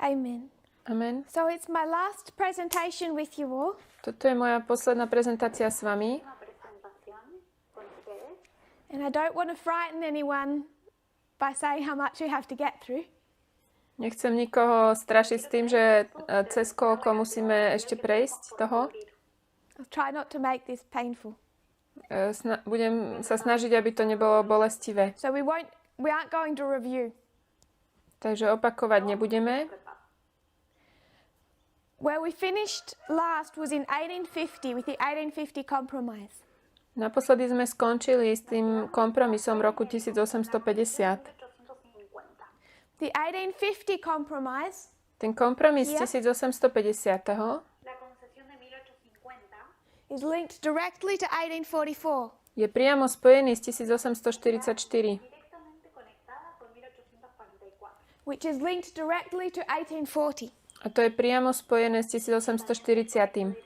Amen. Amen. So it's my last presentation with you all. Toto je moja posledná prezentácia s vami. And I don't want to frighten anyone by saying how much we have to get through. Nechcem nikoho strašiť s tým, že cez koľko musíme ešte prejsť toho. I'll try not to make this painful. Budem sa snažiť, aby to nebolo bolestivé. So we aren't going to review. Takže opakovať nebudeme. Where we finished last was in 1850 with the 1850 compromise. Naposledy sme skončili s tým kompromisom roku 1850. The 1850 compromise, Ten kompromis 1850 is linked directly to 1844. je priamo spojený s 1844, Which is linked directly to 1840. a to je priamo spojené s 1840.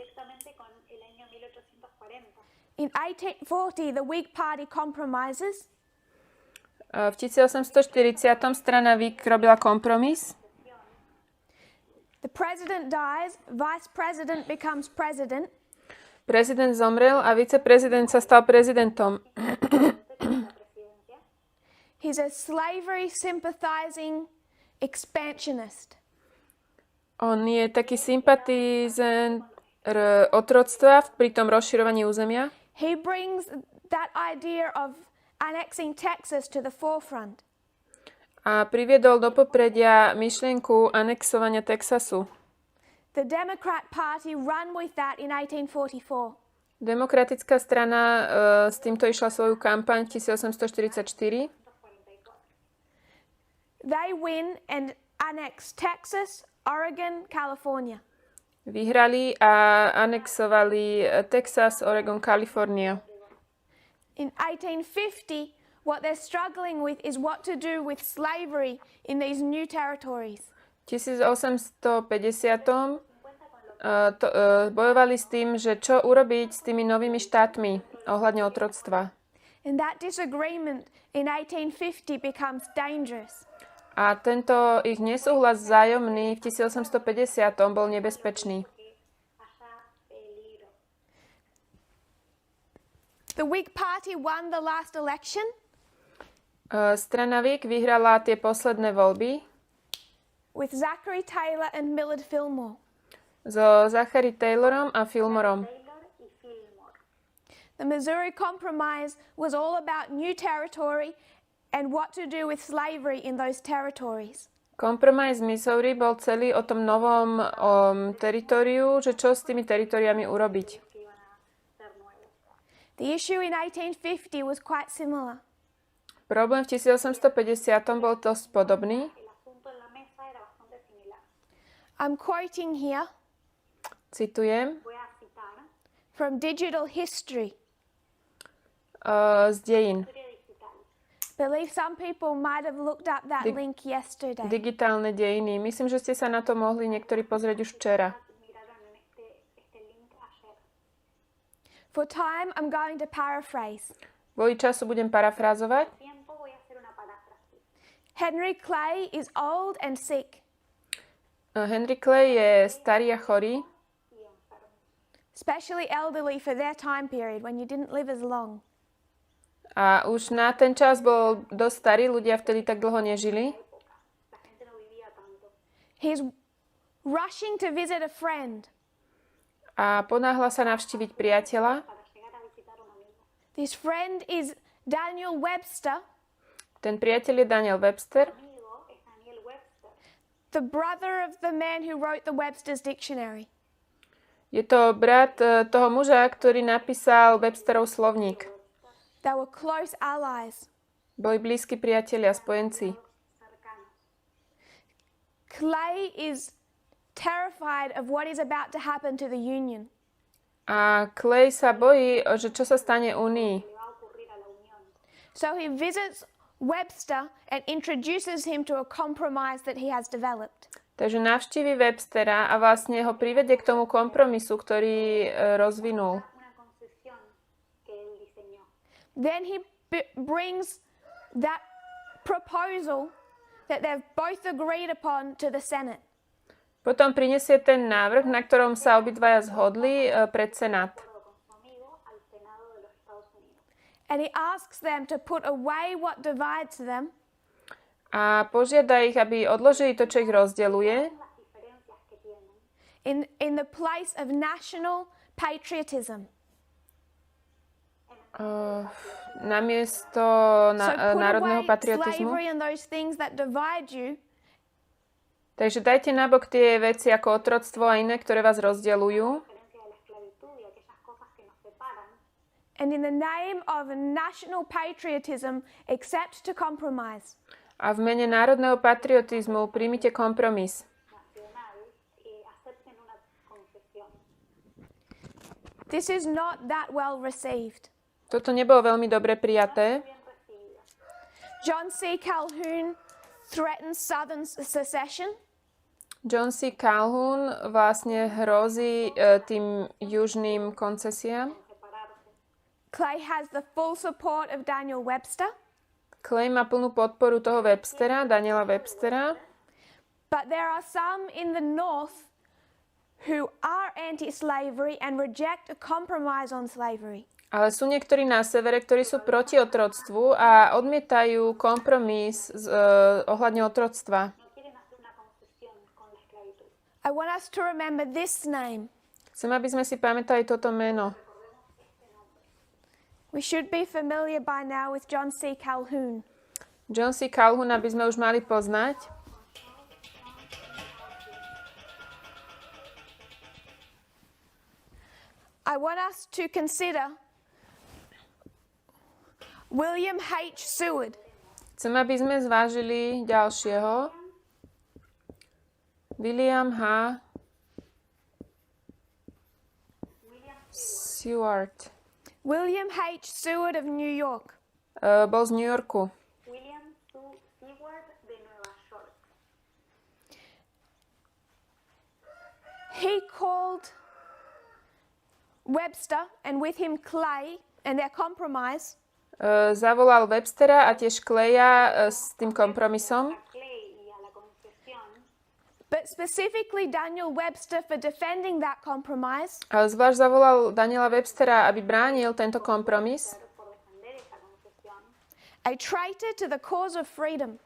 In 1840, the Whig Party compromises. V 1840 strana Whig robila kompromis. The president dies, vice president becomes president. Prezident zomrel a viceprezident sa stal prezidentom. He's a slavery sympathizing expansionist. On je taký sympatizent otroctva pri tom rozširovaní územia. He brings that idea of annexing Texas to the forefront. A priviedol do popredia myšlienku anexovania Texasu. The Democrat Party ran with that in 1844. Demokratická strana s týmto išla svoju kampaň v 1844. They win and annex Texas, Oregon, California. Vyhrali a anexovali Texas, Oregon, Kalifornia. In 1850, what they're struggling with is what to do with slavery in these new territories. V 1850 bojovali s tým, že čo urobiť s tými novými štátmi ohľadne otroctva. And that disagreement in 1850 becomes dangerous. A tento ich nesúhlas vzájomný v 1850 bol nebezpečný. The Whig Party won the last election. Strana Whig vyhrala tie posledné voľby With Zachary Taylor and Millard Fillmore. so Zachary Taylorom a Fillmorom. The Missouri Compromise was all about new territory and what to do with slavery in those territories. Kompromis Missouri bol celý o tom novom teritóriu, že čo s tými teritoriami urobiť. The issue in 1850 was quite similar. Problém v 1850 bol dosť podobný. I'm quoting here Citujem from Digital History. Z dejín. Believe some people might have looked up that link yesterday. Digitálne dejiny. Myslím, že ste sa na to mohli niektorí pozrieť už včera. For time, I'm going to paraphrase. Kvôli času budem parafrázovať. Henry Clay is old and sick. Henry Clay je starý a chorý. Especially elderly for their time period when you didn't live as long. A už na ten čas bol dosť starý, ľudia vtedy tak dlho nežili. He's rushing to visit a friend. A ponáhla sa navštíviť priateľa. This friend is Daniel Webster, Ten priateľ je Daniel Webster, the brother of the man who wrote the Webster's Dictionary. Je to brat toho muža, ktorý napísal Websterov slovník. They were close allies. Boli blízki priatelia, spojenci. Clay is terrified of what is about to happen to the Union. A Clay sa bojí, že čo sa stane Únii. So he visits Webster and introduces him to a compromise that he has developed. Takže navštívi Webstera a vlastne ho privedie k tomu kompromisu, ktorý rozvinul. Then he brings that proposal that they've both agreed upon to the Senate. Potom prinesie ten návrh, na ktorom sa obidvaja zhodli, pred Senát. And he asks them to put away what divides them A požiada ich, aby odložili to, čo ich rozdeľuje, in the place of national patriotism. Namiesto So put národného away patriotizmu. slavery and those things that divide you, Takže dajte nabok tie veci ako otroctvo a iné, ktoré vás rozdeľujú. and in the name of national patriotism, accept to compromise. A v mene národného patriotizmu príjmite kompromis. This is not that well received. Toto nebolo veľmi dobre prijaté. John C. Calhoun threatens Southern secession. John C. Calhoun vlastne hrozí tým južným koncesiám. Clay has the full support of Daniel Webster. Clay má plnú podporu toho Webstera, Daniela Webstera. But there are some in the North who are anti-slavery and reject a compromise on slavery. Ale sú niektorí na severe, ktorí sú proti otroctvu a odmietajú kompromis ohľadne otroctva. I want us to remember this name. Chcem, aby sme si pamätali toto meno. We should be familiar by now with John C. Calhoun. John C. Calhoun by sme už mali poznať. I want us to consider William H. Seward. Chcem, aby sme zvážili ďalšieho. William H. Seward. William H. Seward of New York. Bol z New Yorku. William Seward de Nueva York. He called Webster and with him Clay and their compromise Zavolal Webstera a tiež Claya s tým kompromisom. but specifically Daniel Webster for defending that compromise Ale zvlášť zavolal Daniela Webstera, aby bránil tento kompromis. a traitor to the cause of freedom.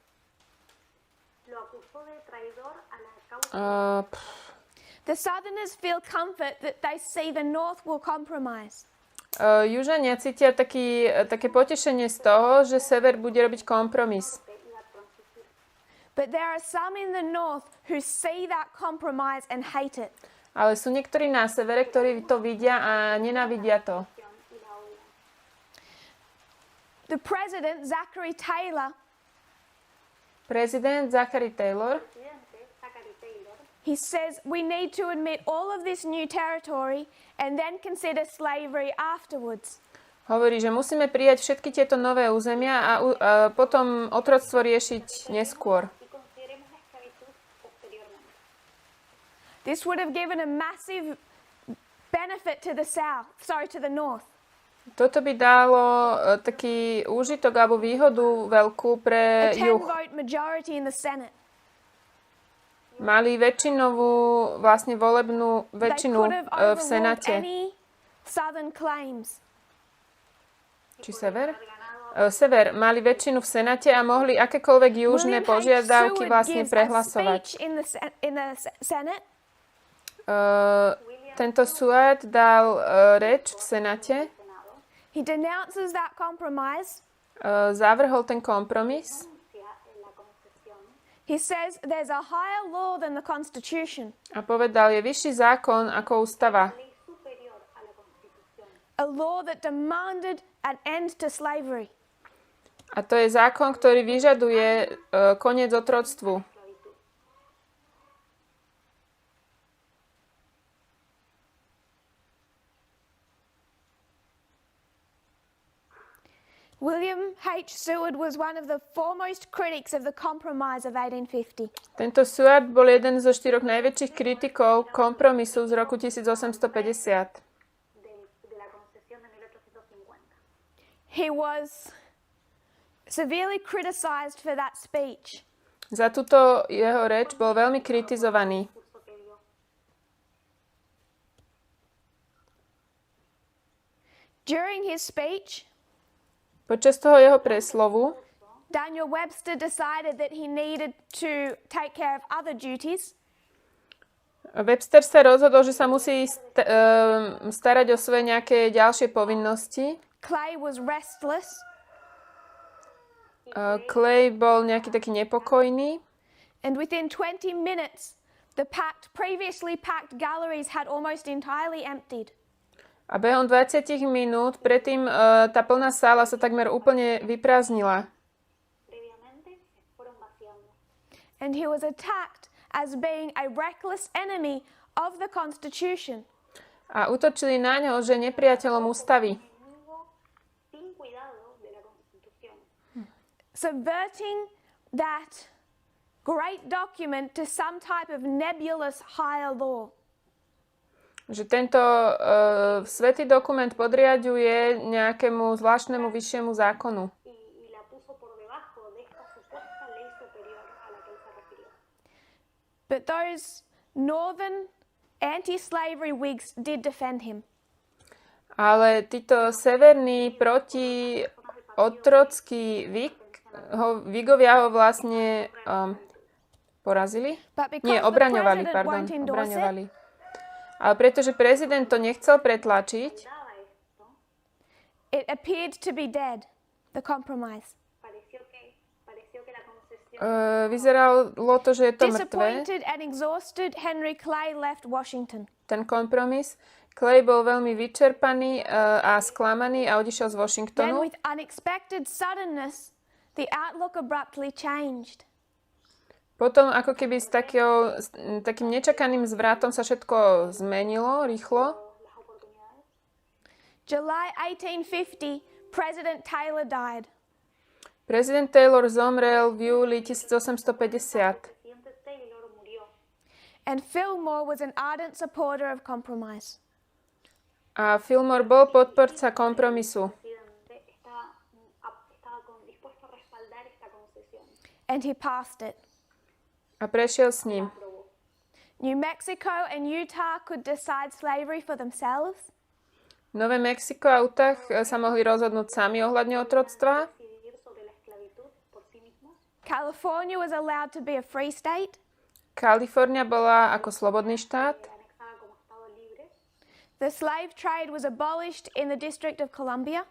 The Southerners feel comfort that they see the North will compromise. Južania cítia také potešenie z toho, že sever bude robiť kompromis. But there are some in the North who see that compromise and hate it. Ale sú niektorí na severe, ktorí to vidia a nenávidia to. The president, Prezident Zachary Taylor he says we need to admit all of this new territory and then consider slavery afterwards. hovorí, že musíme prijať všetky tieto nové územia a potom otroctvo riešiť neskôr. This would have given a massive benefit to the North. Toto by dalo taký úžitok alebo výhodu veľkú pre A juh. 10-vote majority in the Senate. Mali väčšinovú, vlastne volebnú They väčšinu could have v overruled Senáte. any Southern claims. Či sever? Sever. Mali väčšinu v Senáte a mohli akékoľvek južné William H. požiadavky Seward vlastne gives a prehlasovať. speech in the Senate. Tento Seward dal reč v Senáte, He denounces that compromise. zavrhol ten kompromis. He says there's a higher law than the Constitution, A povedal, je vyšší zákon ako ústava. a law that demanded an end to slavery. A to je zákon, ktorý vyžaduje koniec otroctvu. William H. Seward was one of the foremost critics of the Compromise of 1850. Tento Seward bol jeden zo 4 najväčších kritikov kompromisu z roku 1850. He was severely criticized for that speech. Za túto jeho reč bol veľmi kritizovaný. During his speech, Počas toho jeho preslovu Daniel Webster decided that he needed to take care of other duties. Webster sa rozhodol, že sa musí starať o svoje nejaké ďalšie povinnosti. Clay was restless. Clay bol nejaký taký nepokojný. And within 20 minutes, the previously packed galleries had almost entirely emptied. A behom 20 minút predtým tá plná sála sa takmer úplne vyprázdnila. And he was attacked as being a reckless enemy of the Constitution. A útočili na ňo, že nepriateľom ústavy. Subverting that great document to some type of nebulous higher law. Že tento svätý dokument podriaďuje nejakému zvláštnemu vyššiemu zákonu. But those northern anti-slavery Whigs did defend him. Ale títo severní protiotrockí Whigovia ho vlastne porazili? Nie, obraňovali. Ale pretože prezident to nechcel pretlačiť, it appeared to be dead, the compromise. Vyzeralo to, že je to mŕtve. Disappointed and exhausted, Henry Clay left Washington. Ten kompromis. Clay bol veľmi vyčerpaný a sklamaný a odišiel z Then Washingtonu. with unexpected suddenness, the outlook abruptly changed. Potom ako keby s takým nečakaným zvratom sa všetko zmenilo rýchlo. July 1850, President Taylor died. Prezident Taylor zomrel v júli 1850. And Fillmore was an ardent supporter of compromise. A Fillmore bol podporca kompromisu. And he passed it. A prešiel s ním. New Mexico and Utah could decide slavery for themselves. Nové Mexiko a Utah sa mohli rozhodnúť sami ohľadne otroctva. California was allowed to be a free state. Kalifornia bola ako slobodný štát. The slave trade was abolished in the District of Columbia.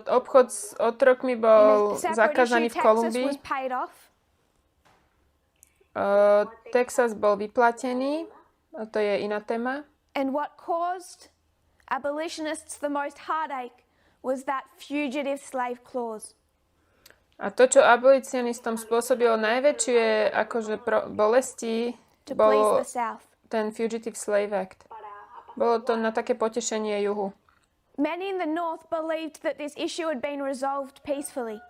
Obchod s otrokmi bol zakázaný v Kolumbii. Was paid off. Texas bol vyplatený. To je iná téma. And what caused abolitionists the most heartache was that fugitive slave clause. A to, čo abolicionistom spôsobilo najväčšie akože bolesti, bolo ten Fugitive Slave Act. Bolo to na také potešenie juhu. Many in the north believed that this issue had been resolved peacefully.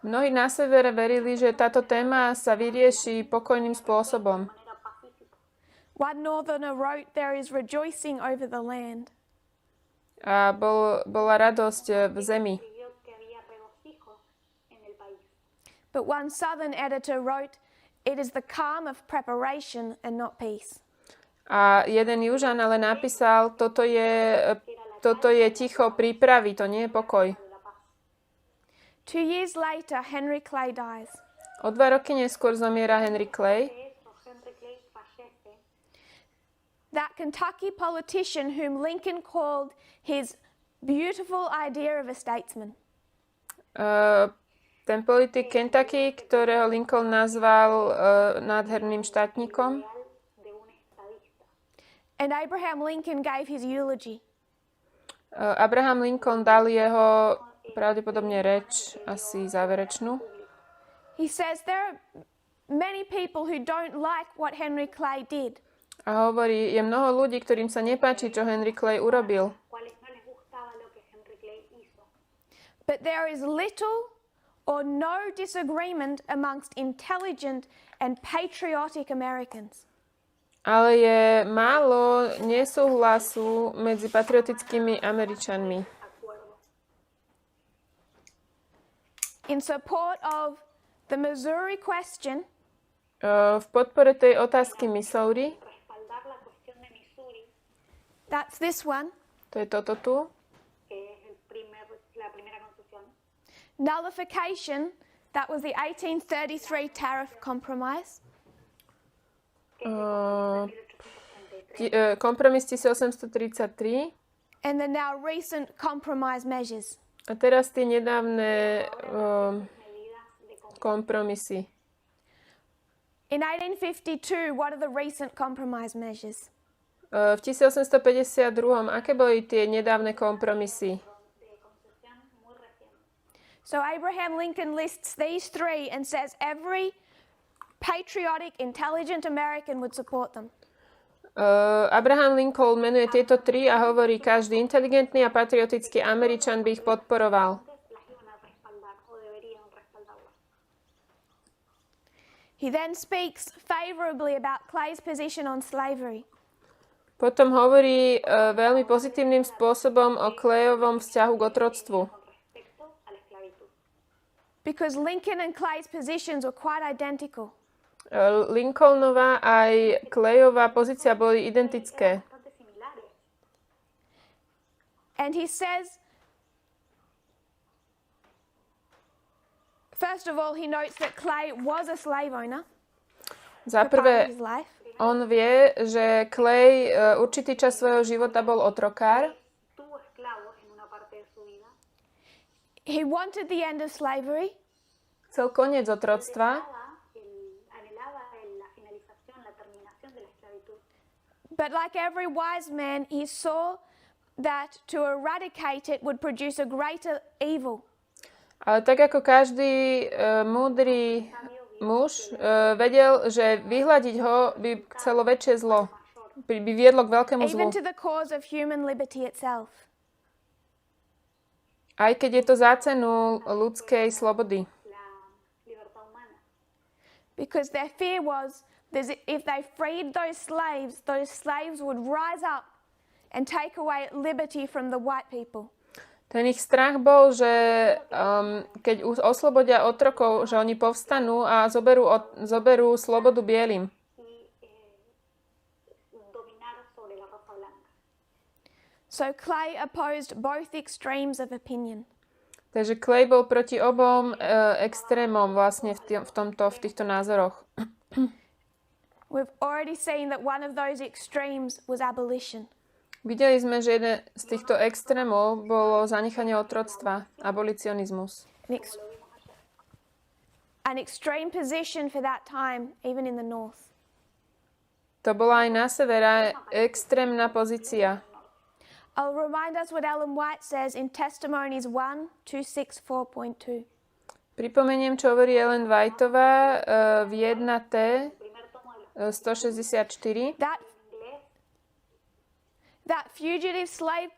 Mnohí na severe verili, že táto téma sa vyrieši pokojným spôsobom. One northerner wrote, "There is rejoicing over the land." A bola radosť v zemi. But one southern editor wrote, "It is the calm of preparation and not peace." A jeden južan ale napísal, toto je ticho prípravy, to nie je pokoj. 2 years later, Henry Clay dies. O 2 roky neskôr zomiera Henry Clay. That Kentucky politician whom Lincoln called his beautiful idea of a statesman. Ten politik Kentucky, ktorého Lincoln nazval nádherným štátnikom. And Abraham Lincoln gave his eulogy. Abraham Lincoln dal jeho pravdepodobne reč, asi záverečnú. He says there are many people who don't like what Henry Clay did. A hovorí, je mnoho ľudí, ktorým sa nepáči, čo Henry Clay urobil. But there is little or no disagreement amongst intelligent and patriotic Americans. Ale je málo nesúhlasu medzi patriotickými Američanmi. In support of the Missouri question, v podpore tej otázky Missouri That's this one. To je toto tu. que es la primera concesión. Nullification, that was the 1833 tariff compromise. Kompromis 1833. And the now recent compromise measures. A teraz tie nedávne kompromisy. In 1852, what are the recent compromise measures? V 1852. Aké boli tie nedávne kompromisy? So Abraham Lincoln lists these three and says every patriotic, intelligent American would support them. Abraham Lincoln menuje tieto tri a hovorí, každý inteligentný a patriotický Američan by ich podporoval. He then speaks favorably about Clay's position on slavery. Potom hovorí veľmi pozitívnym spôsobom o Clayovom vzťahu k otroctvu. Because Lincoln and Clay's positions were quite identical. Lincolnova aj Clayová pozícia boli identické. And he says, first of all, he notes that Clay was a slave owner. Za for part of prvé, his life. on vie, že Clay určitý čas svojho života bol otrokár. Tuvo esclavos en una parte de su vida. He wanted the end of slavery, Chcel koniec otroctva, Anhelaba la finalización, la terminación de la esclavitud. but like every wise man, he saw that to eradicate it would produce a greater evil. ale tak ako každý múdry muž vedel, že vyhľadiť ho by chcelo väčšie zlo, by viedlo k veľkému zlu. Even to the cause of human liberty itself. Aj keď je to za cenu ľudskej slobody. La libertad humana. Because their fear was that if they freed those slaves would rise up and take away liberty from the white people. Ten ich strach bol, že keď oslobodia otrokov, že oni povstanú a zoberú slobodu bielým. Dominar sobre la raza blanca. So Clay opposed both extremes of opinion. Takže Clay bol proti obom extrémom vlastne v týchto názoroch. We've already seen that one of those extremes was abolition. Videli sme, že jeden z týchto extrémov bolo zanechanie otroctva, abolicionizmus. An extreme position for that time, even in the north. To bola aj na severe extrémna pozícia. I'll remind us what Ellen White says in Testimonies 1:264.2. Pripomeniem, čo hovorí Ellen Whiteová v 1T 164. That fugitive slave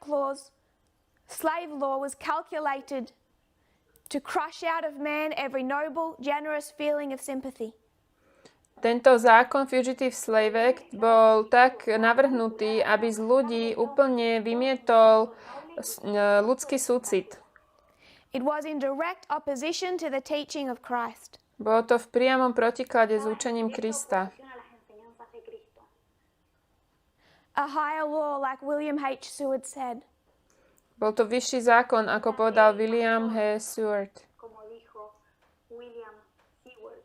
law was calculated to crush out of man every noble, generous feeling of sympathy. Tento zákon Fugitive Slave Act bol tak navrhnutý, aby z ľudí úplne vymietol ľudský súcit. It was in direct opposition to the teaching of Christ. Bolo to v priamom protiklade s učením Krista. A higher law, like William H. Seward said. Bol to vyšší zákon, ako povedal William H. Seward. Como dijo William Seward.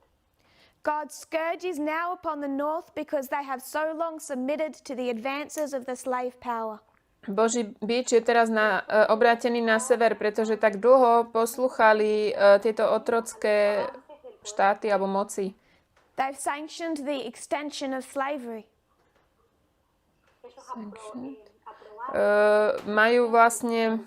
God's scourge is now upon the north because they have so long submitted to the advances of the slave power. Boží bič je teraz obrátený na sever, pretože tak dlho poslúchali tieto otrocké štáty alebo moci. They've sanctioned the extension of slavery. Majú vlastne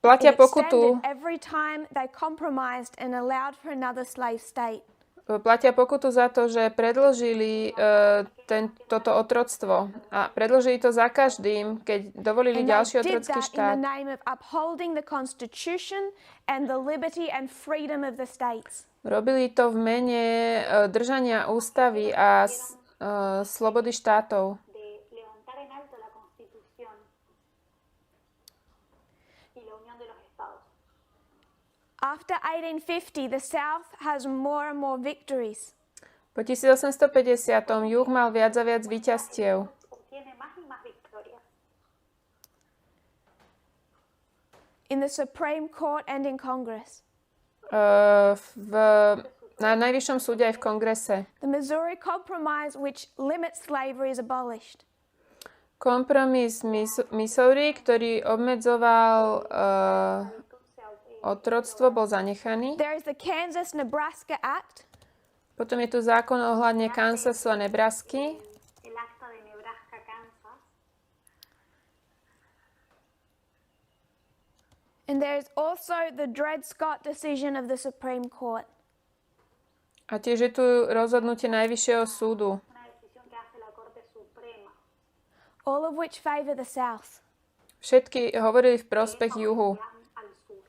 platia pokutu. Every time they compromised and allowed for another slave state. Platia pokutu za to, že predĺžili toto otroctvo. A predĺžili to za každým, keď dovolili ďalší otrocký štát. Robili to v mene držania ústavy a slobody štátov. After 1850, the South has more and more victories. Po 1850 juh mal viac a viac víťazstiev. in the Supreme Court and in Congress. Na najvyššom súde aj v kongrese. The Missouri Compromise, which limits slavery, is abolished. Kompromis Missouri, ktorý obmedzoval otroctvo, bol zanechaný. There is the Kansas-Nebraska Act. Potom je tu zákon ohľadne Kansasu a Nebrasky. El acta de Nebraska, Kansas. And there is also the Dred Scott decision of the Supreme Court. A tiež je tu rozhodnutie Najvyššieho súdu. Una decisión que hace la Corte Suprema. All of which favor the South. Všetky hovorili v prospech juhu. Al sur.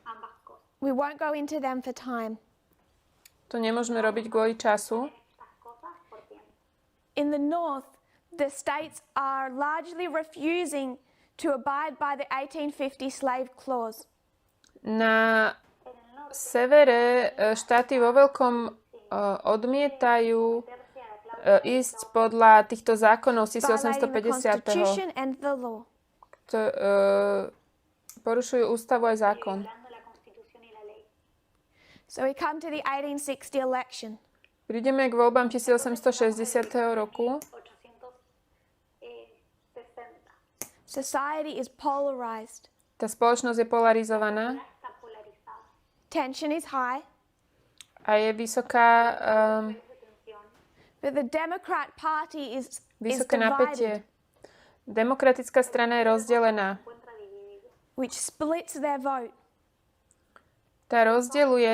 Ambas cosas. We won't go into them for time. To nemôžeme robiť kvôli času. Estas cosas por tiempo. In the North, the states are largely refusing to abide by the 1850 slave clause. Na severe štáty vo veľkom odmietajú ísť podľa týchto zákonov z Violating the 1850. Constitution and the law. Porušujú ústavu aj zákon. Violando la Constitución y la ley. So we come to the 1860 election. Prídeme k voľbám 1860. roku. 860. Society is polarized. Tá spoločnosť je polarizovaná Está polarizada. Tension is high. a je vysoká, But the Democrat Party is vysoké divided, napätie. Demokratická strana je rozdelená. which splits their vote. Tá rozdeľuje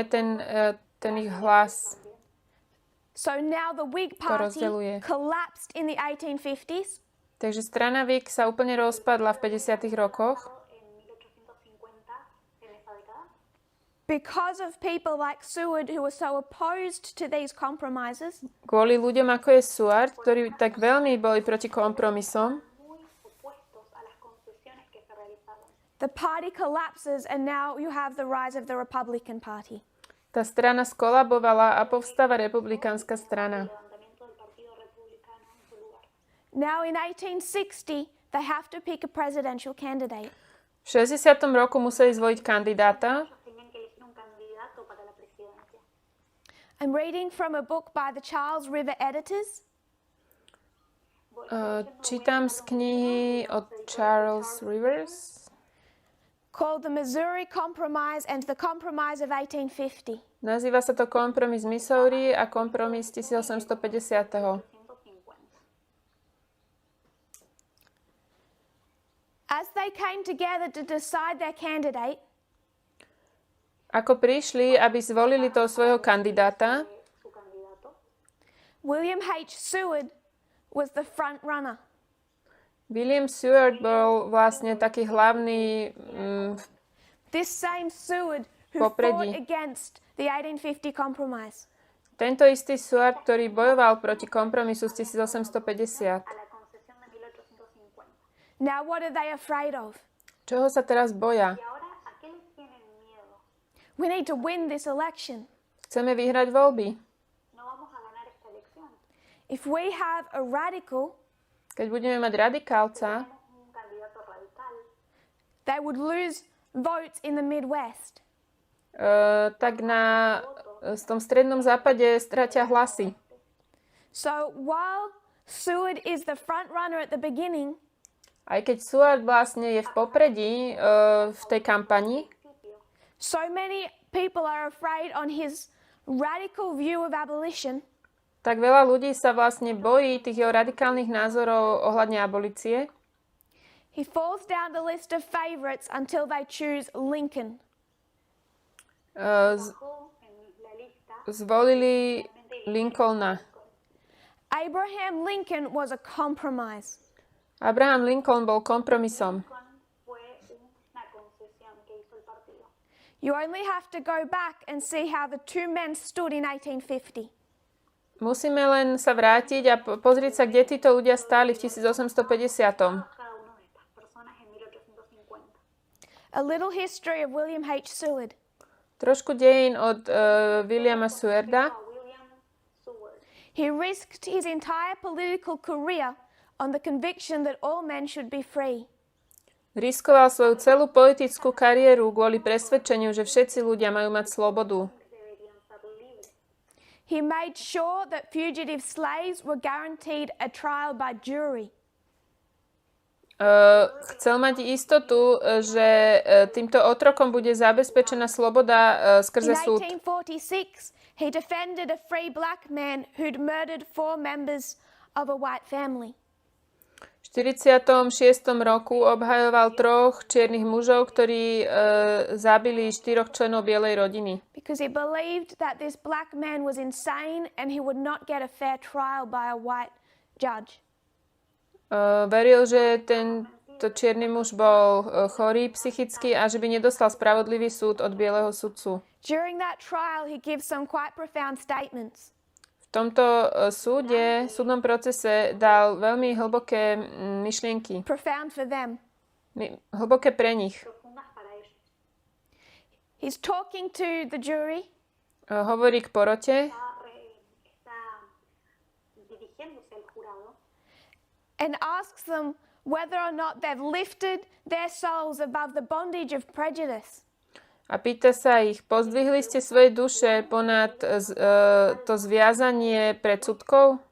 ten ich hlas. So now the Whig Party rozdeľuje. collapsed in the 1850s. Takže strana Whig sa úplne rozpadla v 50. rokoch. Because of people like Seward who were so opposed to these compromises, Kvôli ľuďom ako je Seward, ktorí tak veľmi boli proti kompromisom, the party collapses and now you have the rise of the Republican Party. tá strana skolabovala a povstáva republikánska strana. Now in 1860, they have to pick a presidential candidate. V 60. roku museli zvoliť kandidáta. I'm reading from a book by the Charles River editors. Čítam z knihy od Charles Rivers. Called The Missouri Compromise and the Compromise of 1850. Nazýva sa to kompromis Missouri a kompromis 1850. As they came together to decide their candidate, Ako prišli, aby zvolili toho svojho kandidáta, William H. Seward was the front runner. William Seward bol vlastne taký hlavný This same Seward who popredí. fought against the 1850 compromise. Tento istý Seward, ktorý bojoval proti kompromisu z 1850. Now what are they afraid of? Čoho sa teraz boja? We need to win this election. Chceme vyhrať voľby. If we have a radical, Keď budeme mať radikálca, they would lose votes in the Midwest. tak v tom strednom západe stratia hlasy. So while Seward is the front runner at the beginning, Aj keď Seward vlastne je v popredí v tej kampani, so many people are afraid on his radical view of abolition, tak veľa ľudí sa vlastne bojí tých jeho radikálnych názorov ohľadne abolície. he falls down the list of favorites until they choose Lincoln. Zvolili Lincolna. Abraham Lincoln was a compromise. Abraham Lincoln bol kompromisom. You only have to go back and see how the two men stood in 1850. Musíme len sa vrátiť a pozrieť sa, kde títo ľudia stáli v 1850. A little history of William H. Seward. Trošku dejín od Williama Sewarda. He risked his entire political career on the conviction that all men should be free. Riskoval svoju celú politickú kariéru kvôli presvedčeniu, že všetci ľudia majú mať slobodu. deberían ser libres. He made sure that fugitive slaves were guaranteed a trial by jury. Chcel mať istotu, že týmto otrokom bude zabezpečená sloboda skrze In súd. 1846, he defended a free black man who'd murdered 4 members of a white family. V 46. roku obhajoval 3 čiernych mužov, ktorí zabili 4 členov bielej rodiny. Because he believed that this black man was insane and he would not get a fair trial by a white judge. Veril, že tento čierny muž bol chorý psychicky a že by nedostal spravodlivý súd od bieleho sudcu. During that trial, he gives some quite profound statements. V tomto súdnom procese dal veľmi hlboké myšlienky. Profound for them. Hlboké pre nich. Profundas para ellos. He's talking to the jury Hovorí k porote Está dirigiéndose al jurado and asks them whether or not they've lifted their souls above the bondage of prejudice. a pýta sa ich, pozdvihli ste svoje duše ponad to zviazanie predsudkov?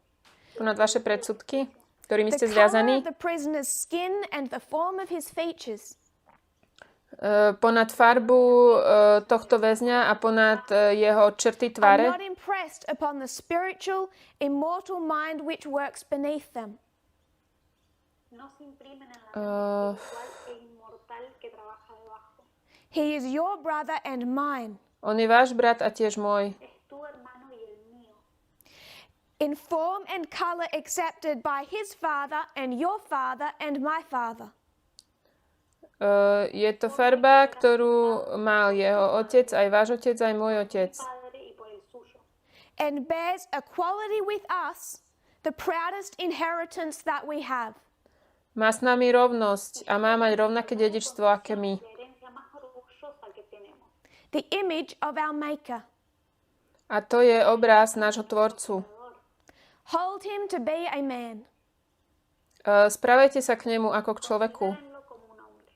Ponad vaše predsudky, ktorými The ste color zviazaní? of the prisoner's skin and the form of his features. Ponad farbu tohto väzňa a ponad jeho črty I'm tváre? not impressed upon the spiritual, immortal mind which works beneath them. no se imprimen en la mente espiritual e inmortal que trabaja debajo. He is your brother and mine. On je váš brat a tiež môj. Es tu hermano y el mío. In form and color accepted by his father and your father and my father. Je to farba, ktorú mal jeho otec, aj váš otec, aj môj otec. Padre y por el suyo. And bears equality with us, the proudest inheritance that we have. Má s nami rovnosť a má mať rovnaké dedičstvo, aké my. La herencia más orgullosa que tenemos. The image of our Maker. A to je obraz nášho tvorcu. Hold him to be a man. Správajte sa k nemu ako k človeku. Ténganlo como un hombre.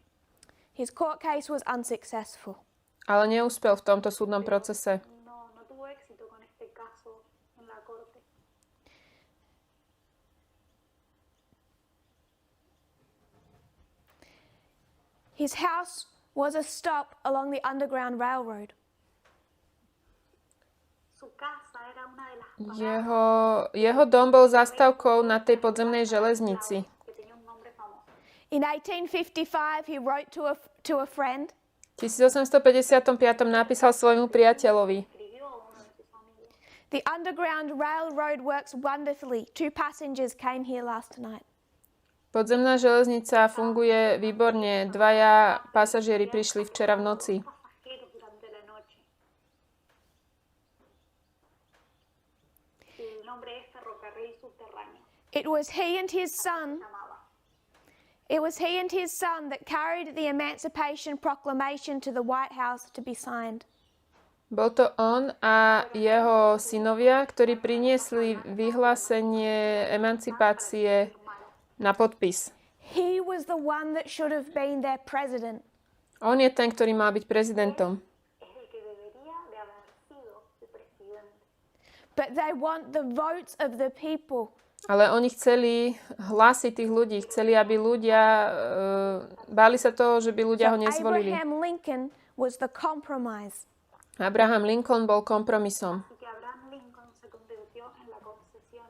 His court case was unsuccessful. Ale neúspel v tomto súdnom procese. No tuvo éxito con este caso en la corte. His house was a stop along the Underground Railroad. Su casa era una de las paradas Jeho dom bol zastávkou na tej podzemnej železnici. que tenía un nombre famoso. In 1855, he wrote to a friend, V 1855 napísal svojmu priateľovi. Escribió a uno de sus amigos. "The Underground Railroad works wonderfully. 2 passengers came here last night." Podzemná železnica funguje výborne. 2 pasažieri prišli včera v noci. Pasajeros durante la noche. El nombre es ferrocarril subterráneo. It was he and his son. Llamaba. It was he and his son that carried the Emancipation Proclamation to the White House to be signed. Bol to on a jeho synovia, ktorí priniesli vyhlásenie emancipácie na podpis. He was the one that should have been their president. On je ten, ktorý mal byť prezidentom. Es el que debería de haber sido el presidente. But they want the votes of the people. Ale oni chceli hlasy tých ľudí. Chceli, aby ľudia... báli sa toho, že by ľudia ho nezvolili. Abraham Lincoln was the compromise. Abraham Lincoln bol kompromisom. Así que Abraham Lincoln se convirtió en la concesión.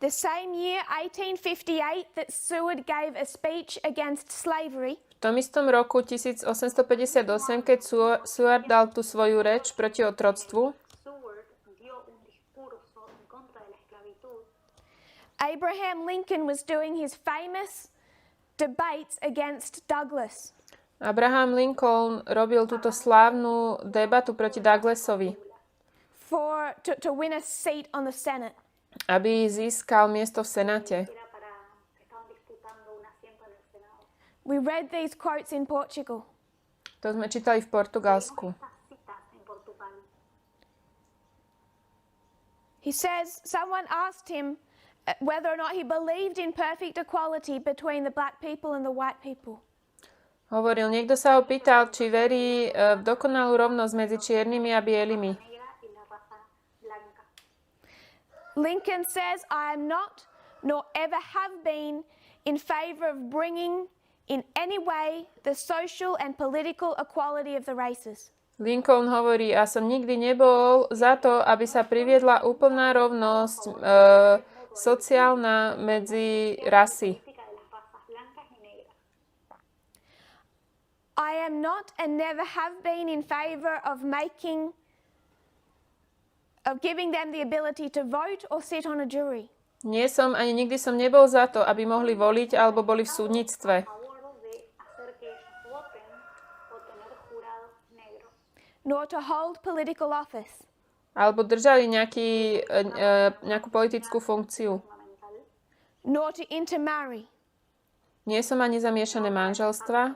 The same year, 1858, that Seward gave a speech against slavery, V tom istom roku 1858, keď Seward dal tú svoju reč proti otroctvu, Seward dio un discurso en contra de la esclavitud. Abraham Lincoln was doing his famous debates against Douglas. Abraham Lincoln robil túto slávnu debatu proti Douglasovi, to win a seat on the Senate. aby získal miesto v Senáte. Era para, estaban disputando un asiento en el Senado. We read these quotes in Portugal. To sme čítali v Portugalsku. Estas citas en Portugal. He says someone asked him whether or not he believed in perfect equality between the black people and the white people. Hovoril, niekto sa ho pýtal, či verí v dokonalú rovnosť medzi čiernymi a bielými. Lincoln says, I am not, nor ever have been, in favor of bringing in any way the social and political equality of the races. Lincoln hovorí, a som nikdy nebol za to, aby sa priviedla úplná rovnosť sociálna medzi rasy. I am not and never have been in favor of giving them the ability to vote or sit on a jury. Nie som ani nikdy som nebol za to, aby mohli voliť alebo boli v súdnictve. Nor to hold political office. Alebo držali nejakú politickú funkciu. Nor to intermarry. Nie som ani za miešané manželstva.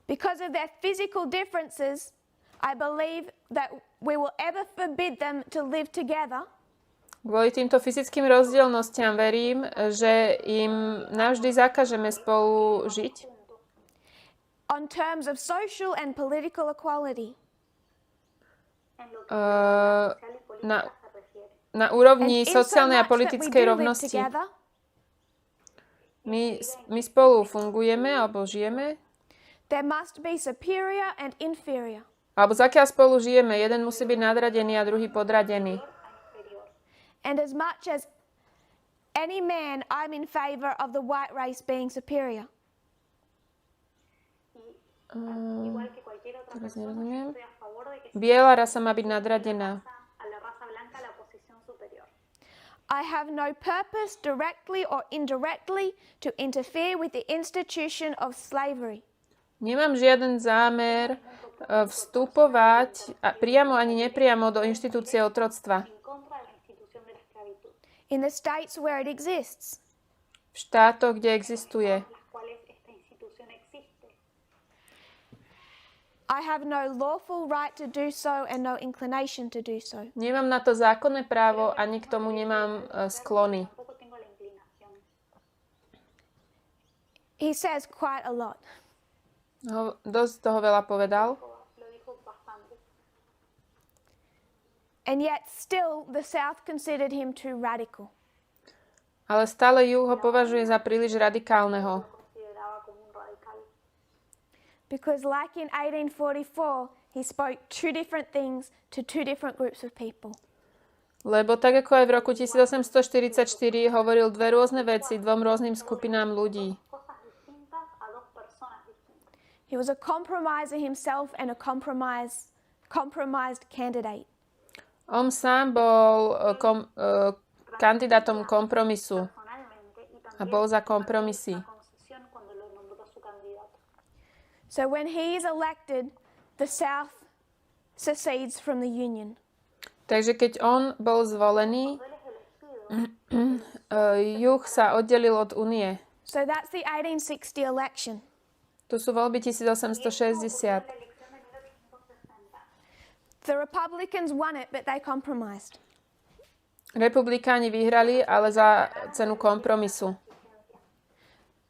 Because of their physical differences, I believe that we will ever forbid them to live together. Kvôli týmto fyzickým rozdielnostiam verím, že im navždy zakažeme spolu žiť. On terms of social and political equality. Na úrovni sociálnej a politickej rovnosti. My spolu fungujeme alebo žijeme. There must be superior and inferior. Alebo zakiaľ spolu žijeme, jeden musí byť nadradený a druhý podradený. And as much as any man, I'm in favor of the white race being superior. Teraz nerozumiem. Biela rasa má byť nadradená. I have no purpose, directly or indirectly, to interfere with the institution of slavery. Nemám žiaden zámer vstupovať priamo ani nepriamo do inštitúcie otroctva. In the states where it exists. V štátoch, kde existuje. I have no lawful right to do so and no inclination to do so. Nemám na to zákonné právo, ani k tomu nemám sklony. He says quite a lot. Dosť toho veľa povedal. And yet still the South considered him too radical. Ale stále juh ho považuje za príliš radikálneho. Because like in 1844, he spoke two different things to two different groups of people. Lebo tak ako aj v roku 1844 hovoril dve rôzne veci dvom rôznym skupinám ľudí. He was a compromiser himself and a compromised candidate. On sám bol kandidátom kompromisu a bol za kompromisy. So when he is elected, the South secedes from the Union. Takže keď on bol zvolený, juh sa oddelil od Únie. So that's the 1860 election. To sú voľby 1860. The Republicans won it, but they compromised. Republikáni vyhrali, ale za cenu kompromisu.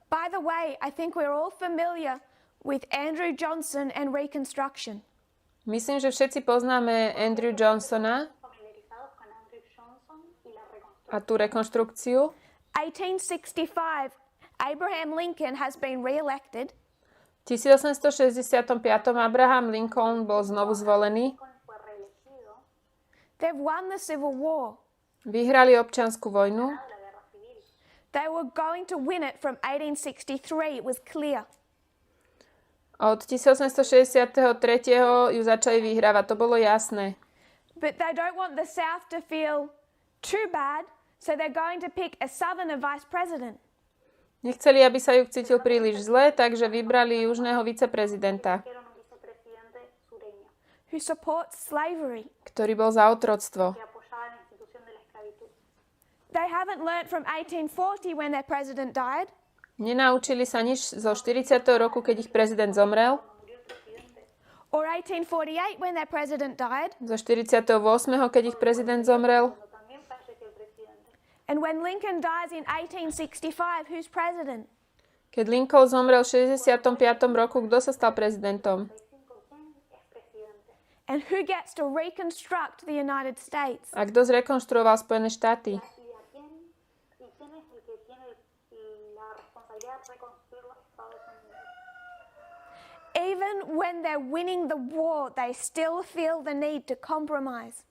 By the way, I think we're all familiar with Andrew Johnson and Reconstruction. Myslím, že všetci poznáme Andrew Johnsona a tú rekonštrukciu. 1865, Abraham Lincoln has been re-elected. V 1865 Abraham Lincoln bol znovu zvolený. They've won the Civil War. Vyhrali občiansku vojnu. They were going to win it from 1863, it was clear. Od 1863. ju začali vyhrávať, to bolo jasné. But they don't want the South to feel too bad, so they're going to pick a Southerner vice president. Nechceli, aby sa juh cítil príliš zle, takže vybrali južného viceprezidenta, who supports slavery. ktorý bol za otroctvo. They haven't learnt from 1840 when their president died. Nenaučili sa nič zo 40. roku, keď ich prezident zomrel. Or 1848 when their president died. Zo 48. keď ich prezident zomrel. And when Lincoln dies in 1865, who's president? Keď Lincoln zomrel v 65. roku, kto sa stal prezidentom? And who gets to reconstruct the United States? A kto zrekonštruoval Spojené štáty? Even when they're winning the war, they still feel the need to compromise.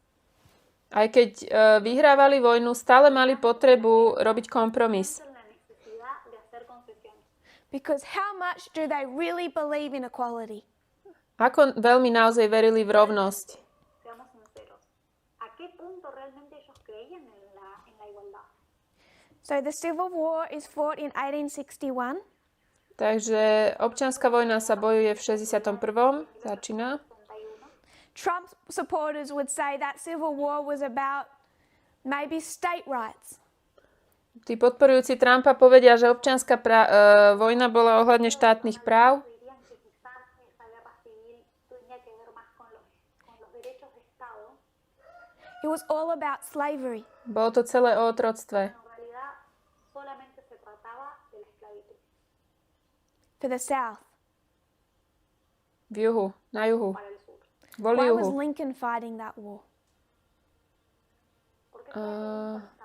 Aj keď vyhrávali vojnu, stále mali potrebu robiť kompromis. Because how much do they really believe in equality? Ako veľmi naozaj verili v rovnosť. So the Civil War is fought in 1861. Takže občianska vojna sa bojuje v 61. Začína. Trump supporters would say that Civil War was about maybe state rights. Tí podporujúci Trumpa povedia, že občianska vojna bola ohľadne štátnych práv. It was all about slavery. Bolo to celé o otroctve. For the South. V juhu, na juhu. Why was Lincoln fighting that war?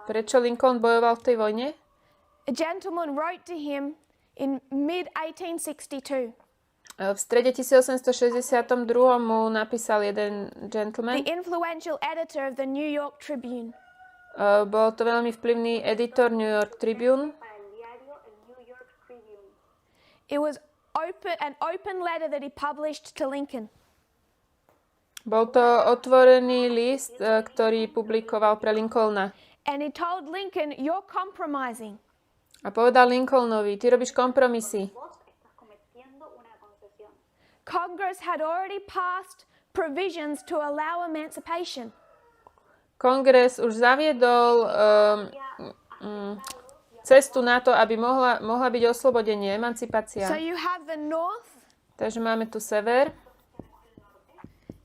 Prečo Lincoln bojoval v tej vojne? A gentleman wrote to him in mid-1862. V strede 1862 mu napísal jeden gentleman. The influential editor of the New York Tribune. Bol to veľmi vplyvný editor New York Tribune. It was an open letter that he published to Lincoln. Bol to otvorený list, ktorý publikoval pre Lincolna. And he told Lincoln, you're compromising. A povedal Lincolnovi, ty robíš kompromisy. Congress had already passed provisions to allow emancipation. Kongres už zaviedol cestu na to, aby mohla byť oslobodenie, emancipácia. So you have the North. Takže máme tu sever.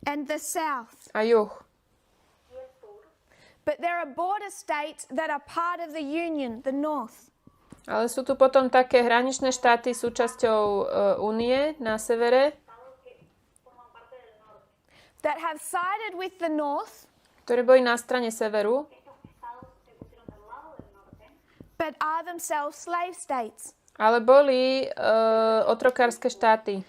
And the South. A juh. But there are border states that are part of the Union, the North. Ale sú tu potom také hraničné štáty súčasťou Únie na severe, that have sided with the North, ktoré boli na strane severu, but are themselves slave states. ale boli otrokárske štáty.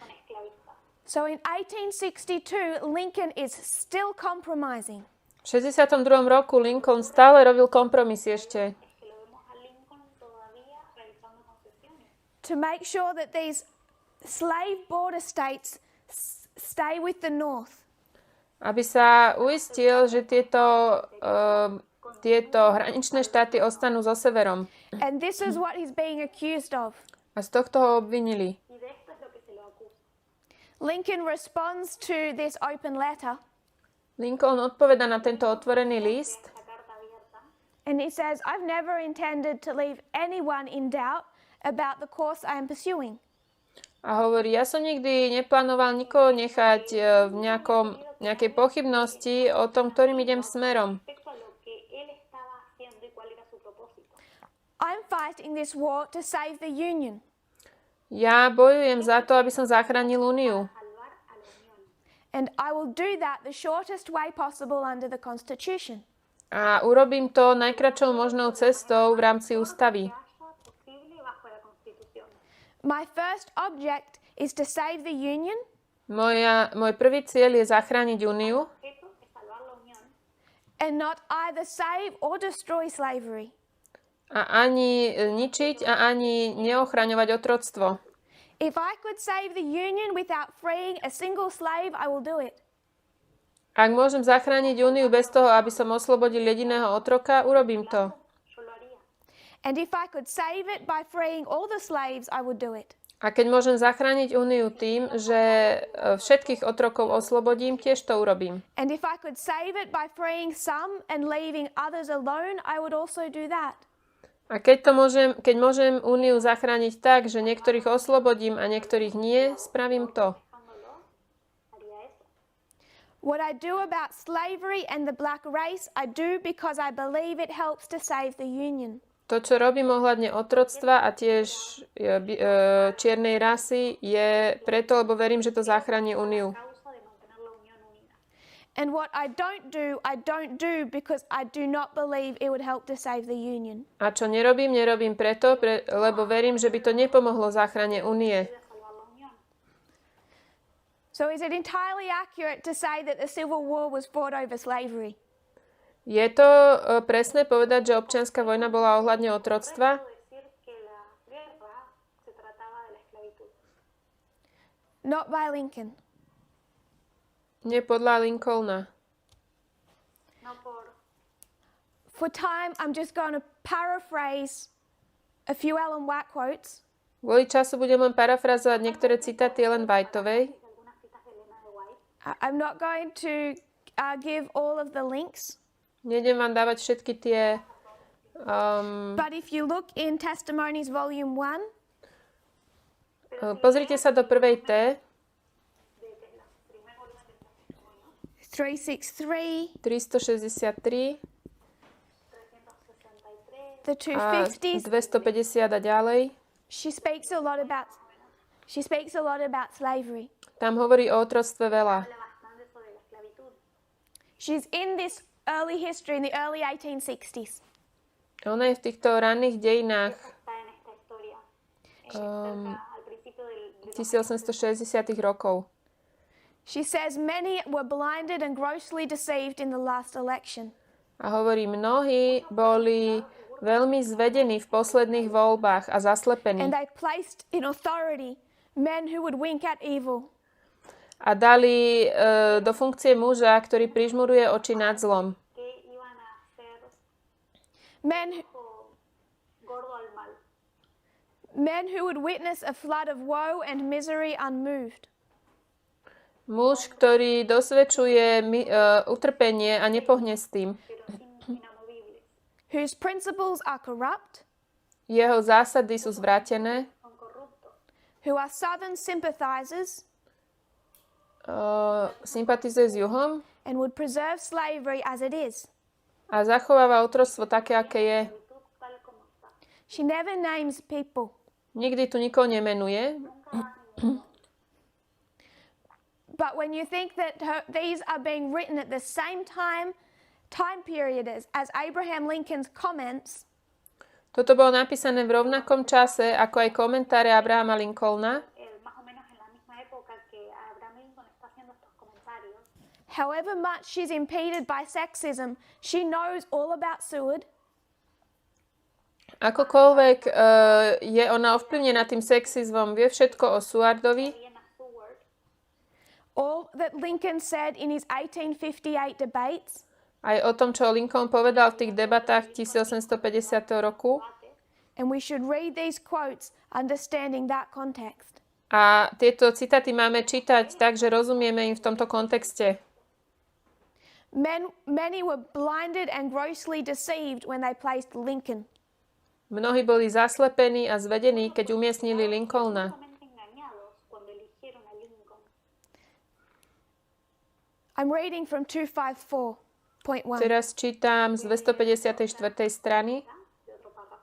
So in 1862, Lincoln is still compromising. V 62. roku Lincoln stále robil kompromisy ešte. To make sure that these slave border states stay with the North. Aby sa uistil, že tieto hraničné štáty ostanú so severom. And this is what he's being accused of. A z tohto ho obvinili. Lincoln responds to this open letter. Lincoln odpoveda na tento otvorený list. And he says, I've never intended to leave anyone in doubt about the course I am pursuing. A hovorí, ja som nikdy neplánoval nikoho nechať v nejakej pochybnosti o tom, ktorým idem smerom. I'm fighting this war to save the Union. Ja bojujem za to, aby som zachránil Úniu. And I will do that the shortest way possible under the Constitution. A urobím to najkratšou možnou cestou v rámci ústavy. My first object is to save the Union. Môj prvý cieľ je zachrániť Úniu. And not either save or destroy slavery. A ani ničiť a ani neochraňovať otroctvo. If I could save the Union without freeing a single slave, I will do it. Ak môžem zachrániť Úniu bez toho, aby som oslobodil jediného otroka, urobím to. And if I could save it by freeing all the slaves, I would do it. A keď môžem zachrániť Úniu tým, že všetkých otrokov oslobodím, tiež to urobím. And if I could save it by freeing some and leaving others alone, I would also do that. A keď môžem Úniu zachrániť tak, že niektorých oslobodím a niektorých nie, spravím to. What I do about slavery and the black race, I do because I believe it helps to save the Union. To, čo robím ohľadne otroctva a tiež čiernej rasy, je preto, lebo verím, že to zachráni Úniu. Causa de mantener la Unión unida. And what I don't do because I do not believe it would help to save the Union. A čo nerobím preto, lebo verím, že by to nepomohlo záchrane Únie. So is it entirely accurate to say that the Civil War was fought over slavery? Je to presné povedať, že občianska vojna bola ohľadne otroctva? Decir que la guerra se trataba de la esclavitud. Not by Lincoln. Nie podľa Lincolna. No por For time, I'm just going to paraphrase a few Ellen White quotes. Kvôli času budem len parafrazovať niektoré citáty Ellen Whiteovej. algunas citas de Elena de White. I'm not going to give all of the links, Nejdem vám dávať všetky tie... but if you look in Testimonies Volume 1, pozrite sa do prvej T, 363, 363 the a 250s, 250 a ďalej. she speaks a lot about slavery. Tam hovorí o otroctve veľa. Habla bastante sobre la esclavitud. She's in this early history, in the early 1860s. Ona je v týchto ranných dejinách Está en esta historia. Cerca al principio de los 1860 rokov. She says many were blinded and grossly deceived in the last election. A hovorí, mnohí boli veľmi zvedení v posledných voľbách a zaslepení. And they placed in authority men who would wink at evil. A dali do funkcie muža, ktorý prižmuruje oči nad zlom. que iban a ser Men, gordo al mal. men who would witness a flood of woe and misery unmoved. Muž, ktorý dosvedčuje utrpenie a nepohne s tým. Inamovibles. Whose principles are corrupt, Jeho zásady sú zvrátené, Son corruptos. who are Southern sympathizers sympatizuje s juhom and would preserve slavery as it is. a zachováva otroctvo také, aké je. Esclavitud tal como está. She never names people, Nikdy tu nikoho nemenuje, but when you think that these are being written at the same time period as Abraham Lincoln's comments, Toto bolo napísané v rovnakom čase ako aj komentáre Abrahama Lincolna. Más o menos en la misma época que Abraham Lincoln está haciendo estos comentarios. however much she's impeded by sexism, she knows all about Seward. Akokoľvek je ona ovplyvnená tým sexizmom, vie všetko o Sewardovi, Bien a Seward. All that Lincoln said in his 1858 debates, aj o tom, čo Lincoln povedal v tých debatách 1850 roku. and we should read these quotes understanding that context. A tieto citáty máme čítať tak, že rozumieme im v tomto kontexte. Many were blinded and grossly deceived when they placed Lincoln. Mnohí boli zaslepení a zvedení, keď umiestnili Lincolna. Totalmente engañados cuando eligieron a Lincoln. I'm reading from 254.1. Teraz čítam z 254. strany. De otro papa.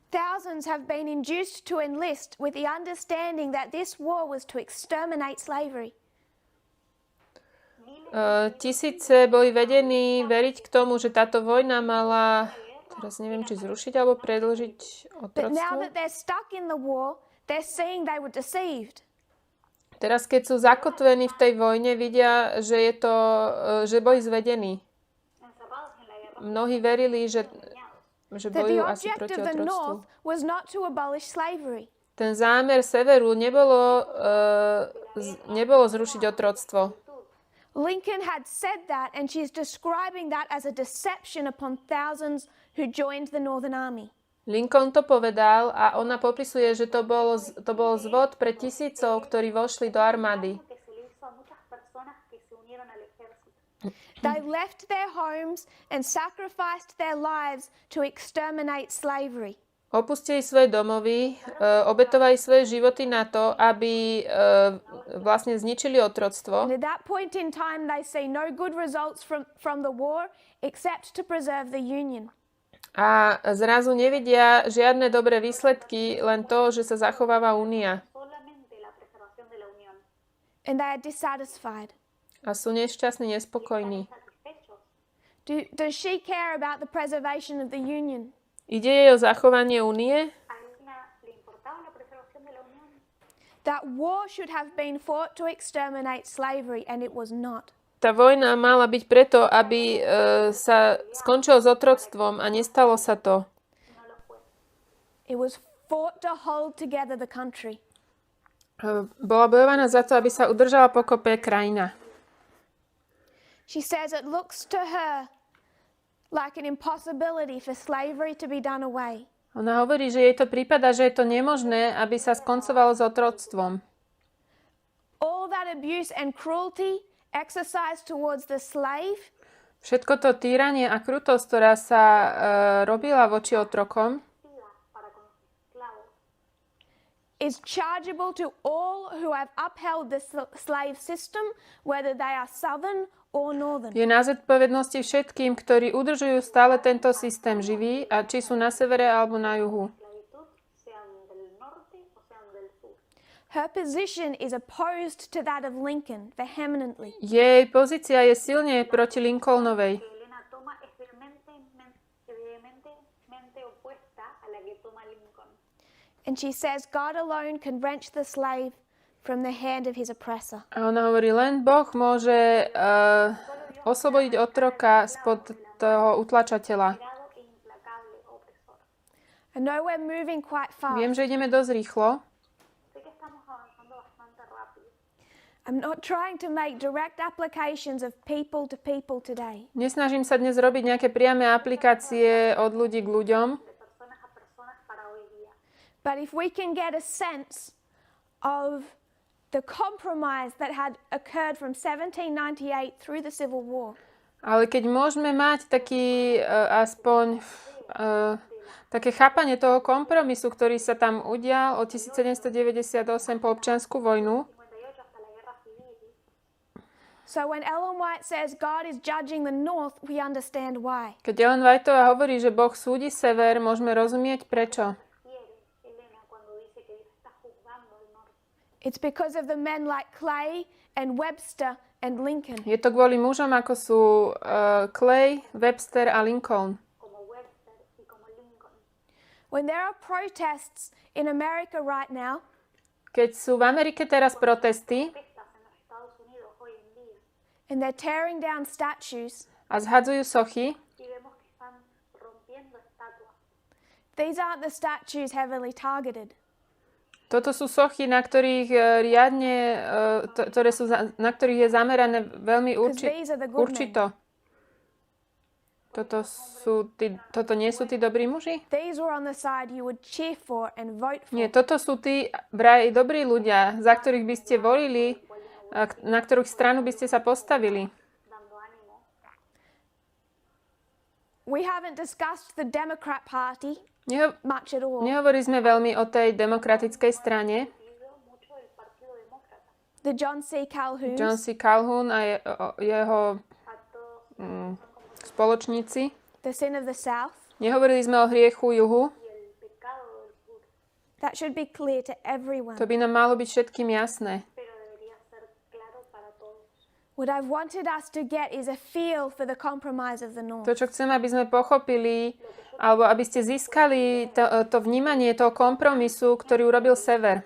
Thousands have been induced to enlist with the understanding that this war was to exterminate slavery. Tisíce boli vedení veriť k tomu, že táto vojna mala, teraz neviem, či zrušiť alebo predĺžiť But otroctvo. now that they're stuck in the war, they're seeing they were deceived. Teraz, keď sú zakotvení v tej vojne, vidia, že boli zvedení. Encerrados en la guerra. Mnohí verili, že That the bojujú asi object proti of the otroctvu. North was not to abolish slavery. Ten zámer severu nebolo zrušiť otroctvo. Lincoln had said that, and she's describing that as a deception upon thousands who joined the Northern Army. Lincoln to povedal a ona popisuje, že to bol zvod pre tisícov, ktorí vošli do armády. Que se le hizo a muchas personas que se unieron al ejército. They left their homes and sacrificed their lives to exterminate slavery. Opustili svoje domovy, obetovali svoje životy na to, aby vlastne zničili otroctvo. And at that point in time, they see no good results from the war except to preserve the Union. A zrazu nevidia žiadne dobré výsledky, len to, že sa zachováva únia. solamente la preservación de la unión. And they are dissatisfied. A sú nešťastní, nespokojní. Satisfechos. Does she care about the preservation of the Union? Ide jej o zachovanie únie? ¿A ella le importaba la preservación de la unión? That war should have been fought to exterminate slavery, and it was not. Tá vojna mala byť preto, aby sa skončilo s otroctvom a nestalo sa to. No lo fue. It was fought to hold together the country. Bola bojovaná za to, aby sa udržala pokope krajina. She says it looks to her like an impossibility for slavery to be done away. Ona hovorí, že jej to prípada, že je to nemožné, aby sa skoncovalo s otroctvom. All that abuse and cruelty exercised towards the slave Všetko to týranie a krutosť, ktorá sa robila voči otrokom, Para con los esclavos. is chargeable to all who have upheld the slave system, whether they are southern or northern. je na zodpovednosti všetkým, ktorí udržujú stále tento systém živý, a či sú na severe alebo na juhu. Esclavitud, sean del norte o sean del sur. Her position is opposed to that of Lincoln vehemently. Jej pozícia je silne proti Lincolnovej. Que Elena toma es vehementemente opuesta a la que toma Lincoln. And she says God alone can wrench the slave from the hand of his oppressor. A ona hovorí, len Boh môže oslobodiť otroka spod toho utlačateľa. Grado e implacable opresor. I know we're moving quite fast. Viem, že ideme dosť rýchlo. Sé que estamos avanzando bastante rápido. I'm not trying to make direct applications of people to people today. Nesnažím sa dnes robiť nejaké priame aplikácie od ľudí k ľuďom, De personas a personas para hoy día. But if we can get a sense of the compromise that had occurred from 1798 through the Civil War, ale keď môžeme mať taký aspoň také chápanie toho kompromisu, ktorý sa tam udial od 1798 po občiansku vojnu, 58 hasta la guerra civil. so when Ellen White says God is judging the North, we understand why. keď Ellen Whiteová hovorí, že Boh súdi sever, môžeme rozumieť prečo. Quiere Elena cuando dice que Dios está juzgando al norte. It's because of the men like Clay and Webster and Lincoln. Je to kvôli mužom, ako sú Clay, Webster a Lincoln. Como Webster y como Lincoln. When there are protests in America right now, Keď sú v Amerike teraz protesty Protestas en los Estados Unidos hoy en día and they're tearing down statues, a zhadzujú sochy, y vemos que están rompiendo estatuas. these aren't the statues heavily targeted. toto sú sochy, na ktorých riadne, na ktorých je zamerané veľmi these are the good určito. Toto nie sú tí dobrí muži? These were on the side you would cheer for and vote for. Nie, toto sú tí vraj dobrí ľudia, za ktorých by ste volili, na ktorých stranu by ste sa postavili. Dando ánimo. We haven't discussed the Democrat Party much at all. Nehovorili sme veľmi o tej demokratickej strane. Vivió mucho del Partido Demócrata. The John C. Calhouns. John C. Calhoun a jeho A todos spoločníci. The sin of the South. Nehovorili sme o hriechu juhu. y el pecado del sur. That should be clear to everyone. To by nám malo byť všetkým jasné. Pero debería ser claro para todos. What I've wanted us to get is a feel for the compromise of the North. To, čo chcem, aby sme pochopili, alebo aby ste získali to vnímanie toho kompromisu, ktorý urobil sever.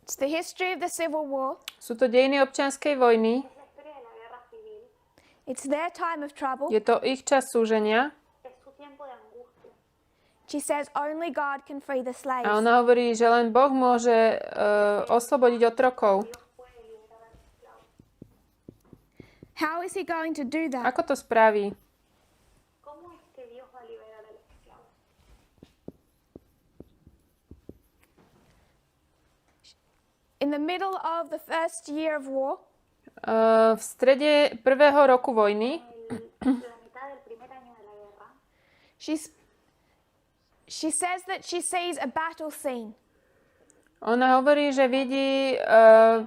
It's the history of the Civil War. Sú to dejiny občianskej vojny. Es la historia de la guerra civil. It's their time of trouble. Je to ich čas súženia. Es su tiempo de angustia. She says only God can free the slaves. A ona hovorí, že len Boh môže oslobodiť otrokov. Dios puede liberar a los esclavos. How is he going to do that? Ako to spraví? ¿Cómo es que Dios va a liberar a los esclavos? In the middle of the first year of war, V strede prvého roku vojny La mitad del primer año de la guerra, she's She says that she sees a battle scene. Ona hovorí, že vidí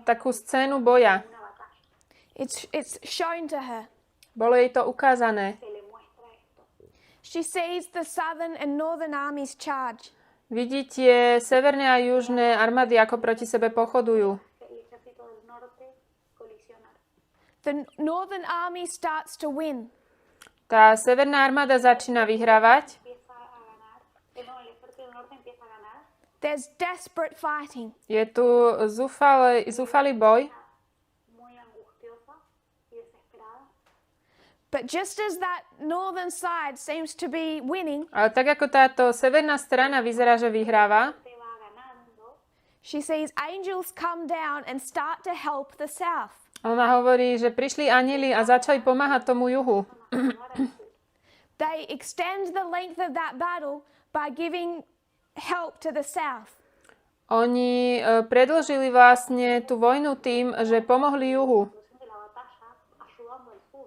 takú scénu boja. una batalla. It's shown to her. Bolo jej to ukázané. Se le muestra esto. She sees the southern and northern armies charge. Vidí tie severné a južné armády, ako proti sebe pochodujú. El ejército del norte colisionar. The northern army starts to win. Tá severná armáda začína vyhrávať. Empieza a ganar. No, el ejército del norte empieza a ganar. There's desperate fighting. Je tu zúfalý boj. Muy angustiosa y desesperada. But just as that northern side seems to be winning, Ale tak ako táto severná strana vyzerá, že vyhráva, Se va ganando. she sees angels come down and start to help the south. ona hovorí, že prišli anjeli a začali pomáhať tomu juhu. They extend the length of that battle by giving help to the south. Oni predĺžili vlastne tú vojnu tým, že pomohli juhu. De la batalla ayudando al sur.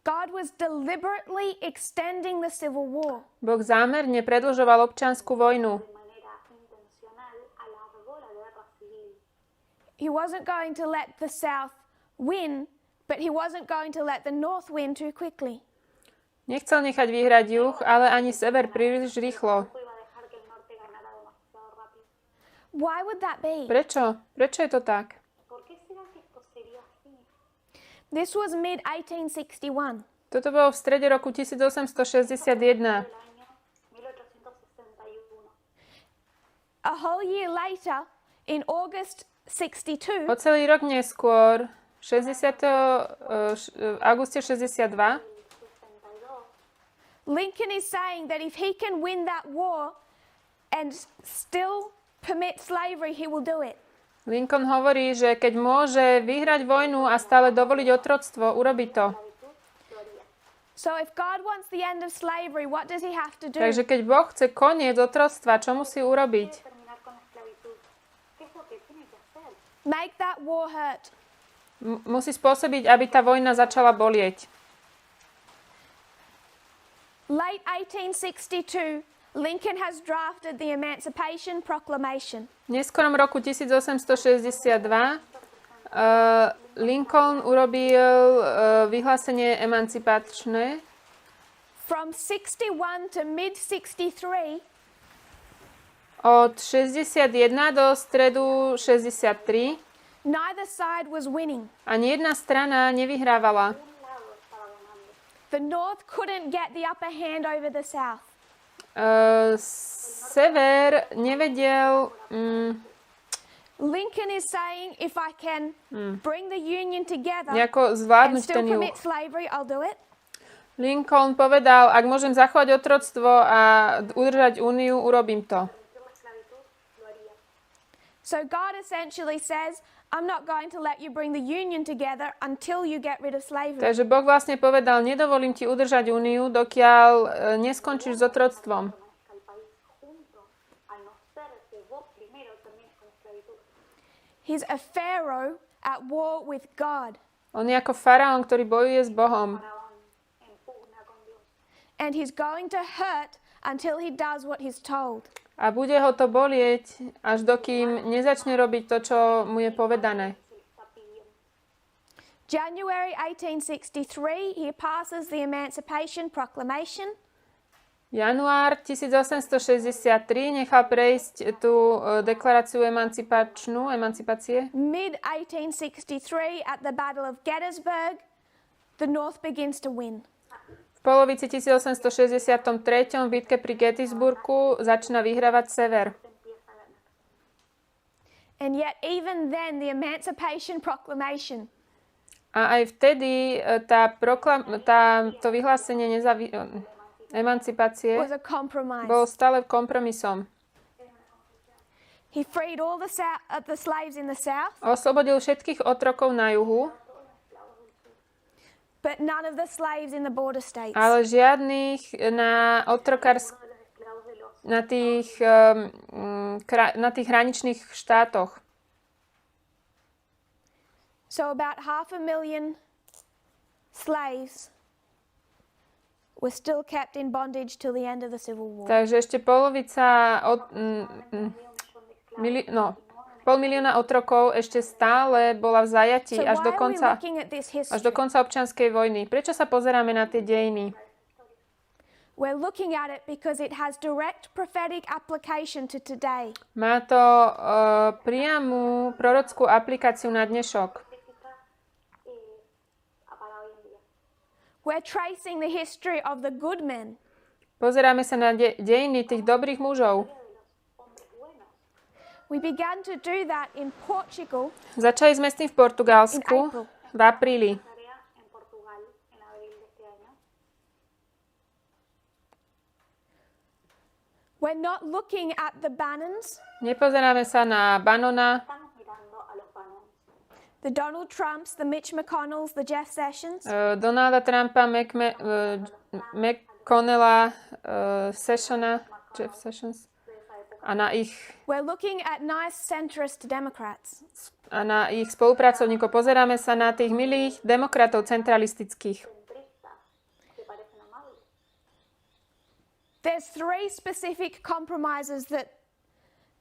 God was deliberately extending the civil war. Boh zámerne predĺžoval občiansku vojnu. De manera intencional alargó la guerra civil. He wasn't going to let the south win, but he wasn't going to let the north win too quickly. Nechcel nechať vyhrať juh, ale ani sever príliš rýchlo. No iba a dejar que el norte ganara demasiado rápido. Why would that be? Prečo? Prečo je to tak? ¿Por qué será que esto sería así? This was mid-1861. Toto bolo v strede roku 1861. El año 1861. A whole year later, in August 62, O celý rok neskôr, auguste 62, 62. Lincoln is saying that if he can win that war and still permit slavery, he will do it. Lincoln hovorí, že keď môže vyhrať vojnu a stále dovoliť otroctvo, urobí to. So if God wants the end of slavery, what does he have to do? Takže keď Boh chce koniec otroctva, čo musí urobiť? Terminar con la esclavitud. ¿Qué es lo que tiene que hacer? Make that war hurt. Musí spôsobiť, aby tá vojna začala bolieť. Late 1862, Lincoln has drafted the Emancipation Proclamation. V neskorom roku 1862 Lincoln urobil vyhlásenie emancipačné. From 61 to mid-63, Od 61 do stredu 63 neither side was winning. ani jedna strana nevyhrávala. The North couldn't get the upper hand over the South. Sever nevedel... Lincoln is saying, if I can bring the Union together nejako and zvládnuť still ten juh. permit slavery, I'll do it. Lincoln povedal, ak môžem zachovať otroctvo a udržať úniu, urobím to. So God essentially says, I'm not going to let you bring the Union together until you get rid of slavery. Takže Boh vlastne povedal, nedovolím ti udržať úniu, dokiaľ neskončíš s otroctvom. Al país junto, al no ser que vos primero termines con la esclavitud. He's a Pharaoh at war with God. On je ako faraón, ktorý bojuje s Bohom. Faraón en pugna con Dios. And he's going to hurt until he does what he's told. A bude ho to bolieť, až dokým nezačne robiť to, čo mu je povedané. Se le está pidiendo. January 1863, he passes the Emancipation Proclamation. Január 1863 nechal prejsť tú deklaráciu emancipácie. Mid-1863, at the Battle of Gettysburg, the North begins to win. V polovici 1863 v bitke pri Gettysburgu začína vyhrávať sever. Empieza a ganar. And yet, even then, the Emancipation Proclamation A aj vtedy to vyhlásenie emancipácie was a compromise. bol stále kompromisom. He freed all the slaves in the South, Oslobodil všetkých otrokov na juhu, but none of the slaves in the border states. ale žiadnych na tých hraničných štátoch. So about 500,000 slaves were still kept in bondage till the end of the Civil War. Takže ešte polovica pol milióna otrokov ešte stále bola v zajatí až do konca občianskej vojny. Prečo sa pozeráme na tie dejiny? We're looking at it because it has direct prophetic application to today. Má to priamu prorockú aplikáciu na dnešok. We're tracing the history of the good men. Pozeráme sa na dejiny tých dobrých mužov. We began to do that in Portugal. Začali sme s tým v Portugalsku v apríli. We're not looking at the Bannons, Nepozeráme sa na Bannona, the Donald Trumps, the Mitch McConnells, the Jeff Sessions. Donalda Trumpa, McConnella, Jeff Sessions a na ich spolupracovníkov. Pozeráme sa na tých milých demokratov centralistických. There's 3 specific compromises that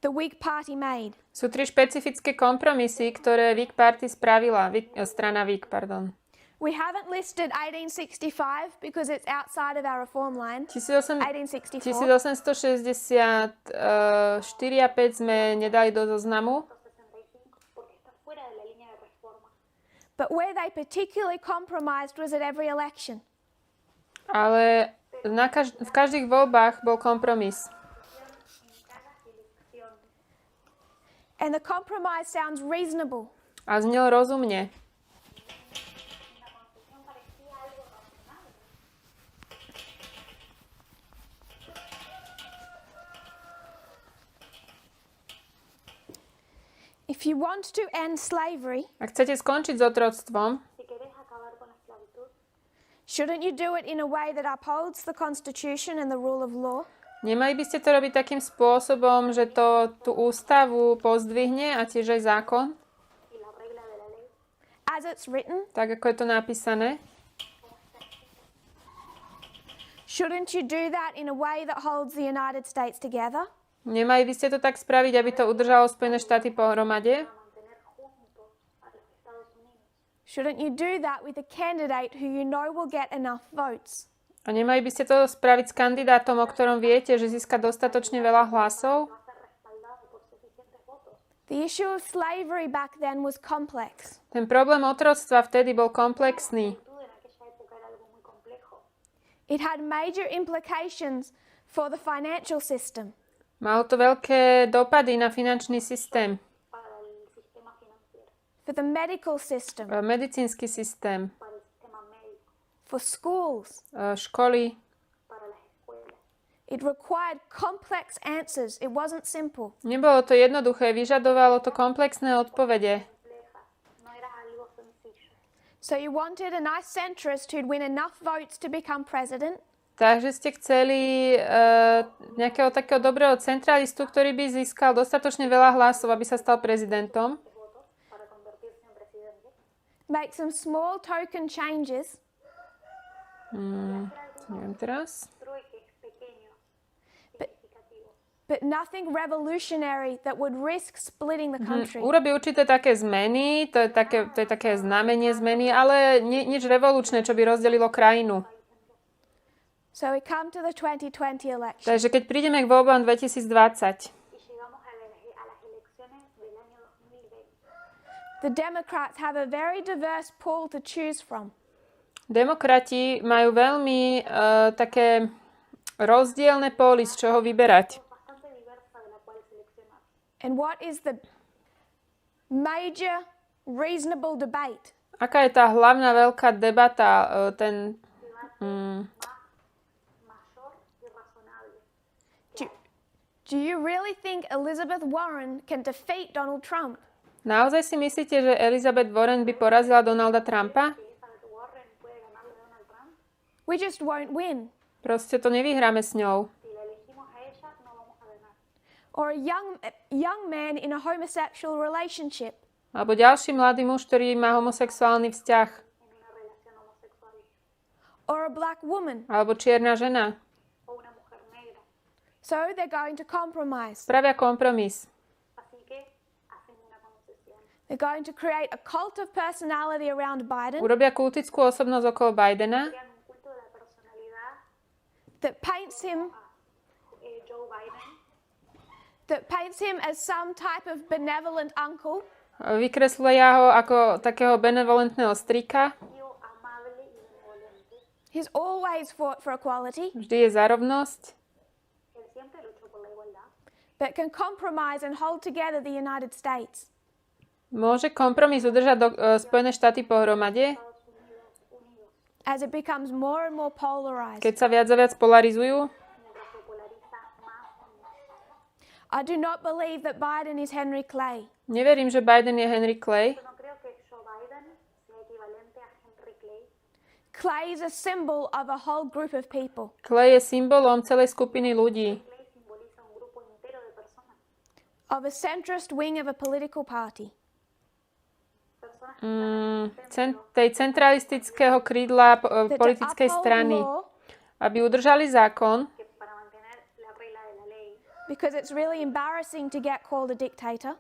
the Whig Party made. Sú 3 špecifické kompromisy, ktoré Whig Party spravila, strana Whig, pardon. We haven't listed 1865 because it's outside of our reform line. 1864 a 5 sme nedali do zoznamu. But where they particularly compromised was at every election. Ale v každých voľbách bol kompromis. And the compromise sounds reasonable. A znel rozumne. If you want to end slavery, Ak chcete skončiť s otroctvom, shouldn't you do it in a way that upholds the Constitution and the rule of law? nemali by ste to robiť takým spôsobom, že to tú ústavu pozdvihne a tiež aj zákon, As it's written? tak ako je to napísané? Shouldn't you do that in a way that holds the United States together? Nemali by ste to tak spraviť, aby to udržalo Spojené štáty pohromade? Shouldn't you do that with a candidate who you know will get enough votes? A nemali by ste to spraviť s kandidátom, o ktorom viete, že získa dostatočne veľa hlasov? The issue of slavery back then was complex. Ten problém otroctva vtedy bol komplexný. It had major implications for the financial system. Malo to veľké dopady na finančný systém, For the medical system, medicínsky systém, for schools. školy. It required complex answers. It wasn't simple. Nebolo to jednoduché, vyžadovalo to komplexné odpovede. So you wanted a nice centrist who'd win enough votes to become president, Takže ste chceli nejakého takého dobrého centralistu, ktorý by získal dostatočne veľa hlasov, aby sa stal prezidentom. make some small token changes, Neviem teraz. but nothing revolutionary that would risk splitting the country. Urobí určité také zmeny, to je také znamenie zmeny, ale nič revolučné, čo by rozdelilo krajinu. So we come to the 2020 election. Takže keď prídeme k voľbám 2020, The Democrats have a very diverse pool to choose from. demokrati majú veľmi také rozdielne póly, z čoho vyberať. And what is the major reasonable debate? Aká je tá hlavná veľká debata, Do you really think Elizabeth Warren can defeat Donald Trump? Naozaj si myslíte, že Elizabeth Warren by porazila Donalda Trumpa? We just won't win. Proste to nevyhráme s ňou. Or a young man in a homosexual relationship. Alebo ďalší mladý muž, ktorý má homosexuálny vzťah. or a black woman. alebo čierna žena. o una mujer negra. So they're going to compromise. Spravia kompromis. Así que hacen una concesión. They're going to create a cult of personality around Biden Urobia kultickú osobnosť okolo Bidena, Crean un culto de la personalidad that paints him Joe Biden as some type of benevolent uncle vykreslia ho ako takého benevolentného strika, tío amable y benevolente. He's always fought for equality, vždy je za rovnosť, Él siempre luchó por la igualdad. but can compromise and hold together the United States. môže kompromis udržať Spojené štáty pohromade, Estados Unidos unidos As it becomes more and more polarized. keď sa viac a viac polarizujú. mientras se polariza más y más. I do not believe that Biden is Henry Clay. Neverím, že Biden je Henry Clay. Yo no creo que Joe Biden sea equivalente a Henry Clay. Clay is a symbol of a whole group of people. Clay je symbolom celej skupiny ľudí, Clay simboliza un grupo entero de personas. Of a centrist wing of a political party. Personas que están en el centro, tej centralistického krídla That to politickej uphold strany, law aby udržali zákon, que para mantener la regla de la ley, because it's really embarrassing to get called a dictator.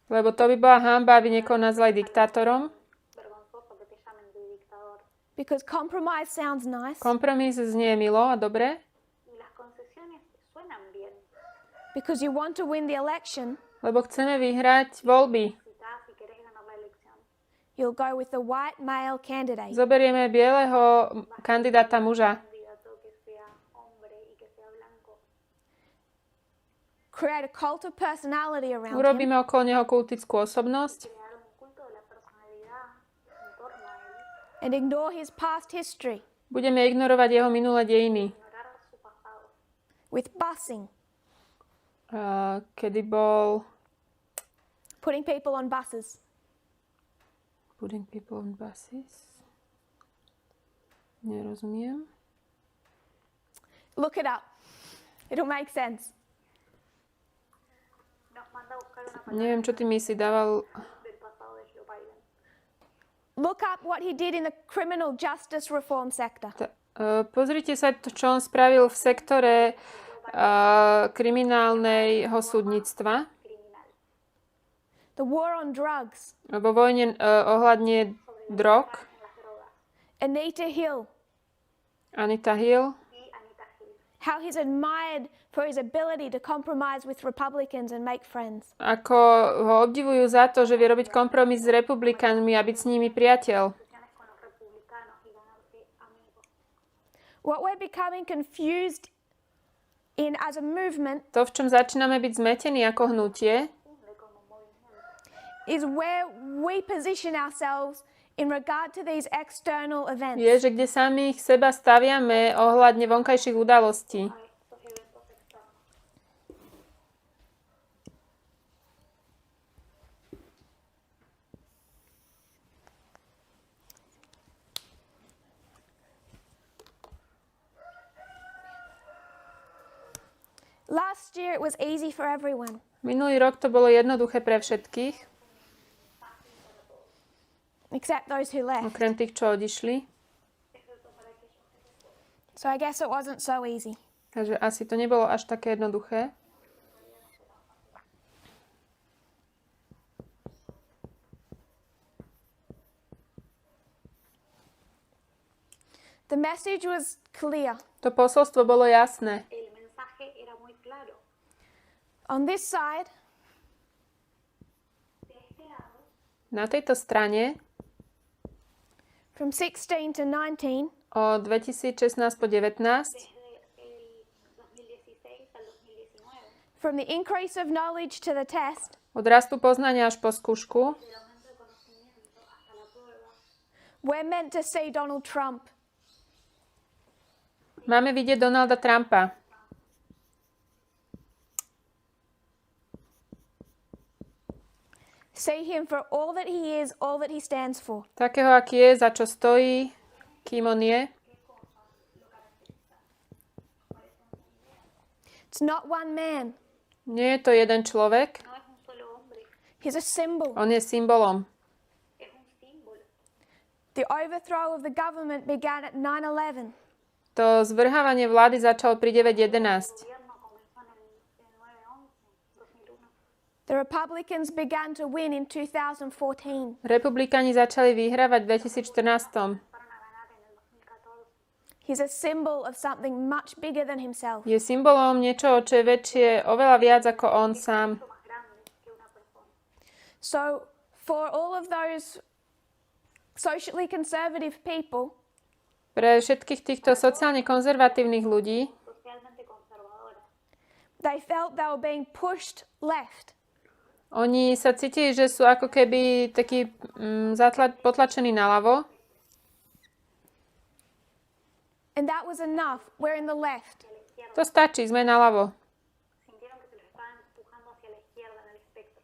lebo to by bola hanba, aby niekoho nazvali diktátorom. vergonzoso que te llamen de dictador. Because compromise sounds nice. Kompromis znie milo a dobre, Y las concesiones suenan bien. Because you want to win the election, lebo chceme vyhrať voľby. Si querés ganar la elección, you'll go with the white male candidate. Zoberieme bieleho kandidáta muža. candidato que sea hombre y que sea blanco. Create a cult of personality around him. Urobíme okolo neho kultickú osobnosť Crear un culto de la personalidad en torno a él. And ignore his past history budeme ignorovať jeho minulé dejiny. Ignorar su pasado. with busing, Kedy bol putting people on buses. putting people on buses. Nerozumiem. Look it up. It'll make sense. Nos manda a buscar una palabra Neviem, čo ty mi si dával. del pasado de Joe Biden. Look up what he did in the criminal justice reform sector. Pozrite sa, čo on spravil v sektore kriminálneho súdnictva. Criminal. The war on drugs. Vo vojne ohľadne drog. En las drogas. Anita Hill. Anita Hill. Y Anita Hill. How he's admired for his ability to compromise with Republicans and make friends. Ako ho obdivujú za to, že vie robiť kompromis s republikánmi a byť s nimi priateľ. Sesiones con los republicanos y ganarse amigos. What we're becoming confused in as a movement To, v čom začíname byť zmetení ako hnutie, Cumple como movimiento. is where we position ourselves in regard to these external events. je, že kde samých seba staviame ohľadne vonkajších udalostí. A estos eventos externos. Last year it was easy for everyone. Minulý rok to bolo jednoduché pre všetkých, Except those who left. okrem tých, čo odišli. So I guess it wasn't so easy. Takže asi to nebolo až také jednoduché. The message was clear. To posolstvo bolo jasné. El mensaje era muy claro. On this side, De este lado, Na tejto strane from 16 to 19, od 2016 po 19 desde el 2016 al 2019, from the increase of knowledge to the test, od rastu poznania až po skúšku del aumento de conocimiento hasta la prueba, we're meant to see Donald Trump. máme vidieť Donalda Trumpa. See him for all that he is, all that he stands for. Takého, aký je, za čo stojí, kým on je. It's not one man. Nie je to jeden človek, no es un solo hombre, He's a symbol. on je symbolom. es un símbolo. The overthrow of the government began at 9/11. To zvrhávanie vlády začalo pri 9.11. gobierno comenzó en el 9/11, 2001. The Republicans began to win in 2014. Republikáni začali vyhrávať v 2014. Fueron a ganar en el 2014. He's a symbol of something much bigger than himself. Je symbolom niečoho, čo je väčšie, oveľa viac ako on sám. Mucho más grande que una persona. So, for all of those socially conservative people, Pre všetkých týchto sociálne konzervatívnych ľudí Socialmente conservadora. they felt they were being pushed left. oni sa cítili, že sú ako keby takí potlačení naľavo. And that was enough. We're in the left. To stačí, sme naľavo. Sintieron que se les estaban empujando hacia la izquierda en el espectro.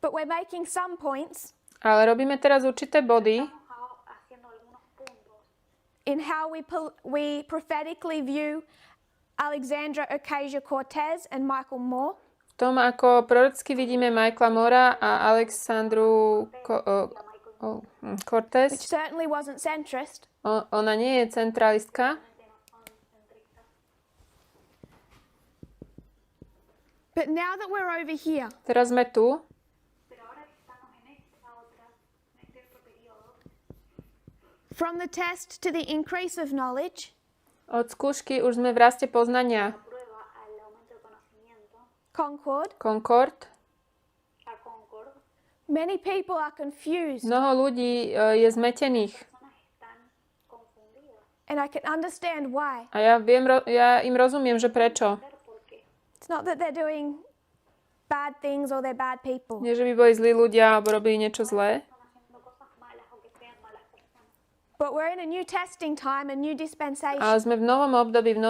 But we're making some points Ale robíme teraz určité body, Estamos haciendo algunos puntos in how we prophetically view Alexandra Ocasio-Cortez and Michael Moore. v tom, ako prorocky vidíme Michaela Mora a Alexandru Cortez. Which certainly wasn't centrist. Ona nie je centralistka, But now that we're over here, teraz sme tu. pero ahora que estamos en este otro periodo, from the test to the increase of knowledge, Od skúšky už sme v raste poznania. prueba al aumento de conocimiento, Concord. a Concord, many people are confused. Mnoho ľudí je zmetených. personas están confundidas. And I can understand why. A ja im rozumiem, že prečo. Ver por qué. It's not that they're doing bad things or they're bad people. Nie, že by boli zlí ľudia alebo robili niečo zlé. Están haciendo cosas malas o que sean malas personas. But we're in a new testing time, a new dispensation. Ale sme v novom období, v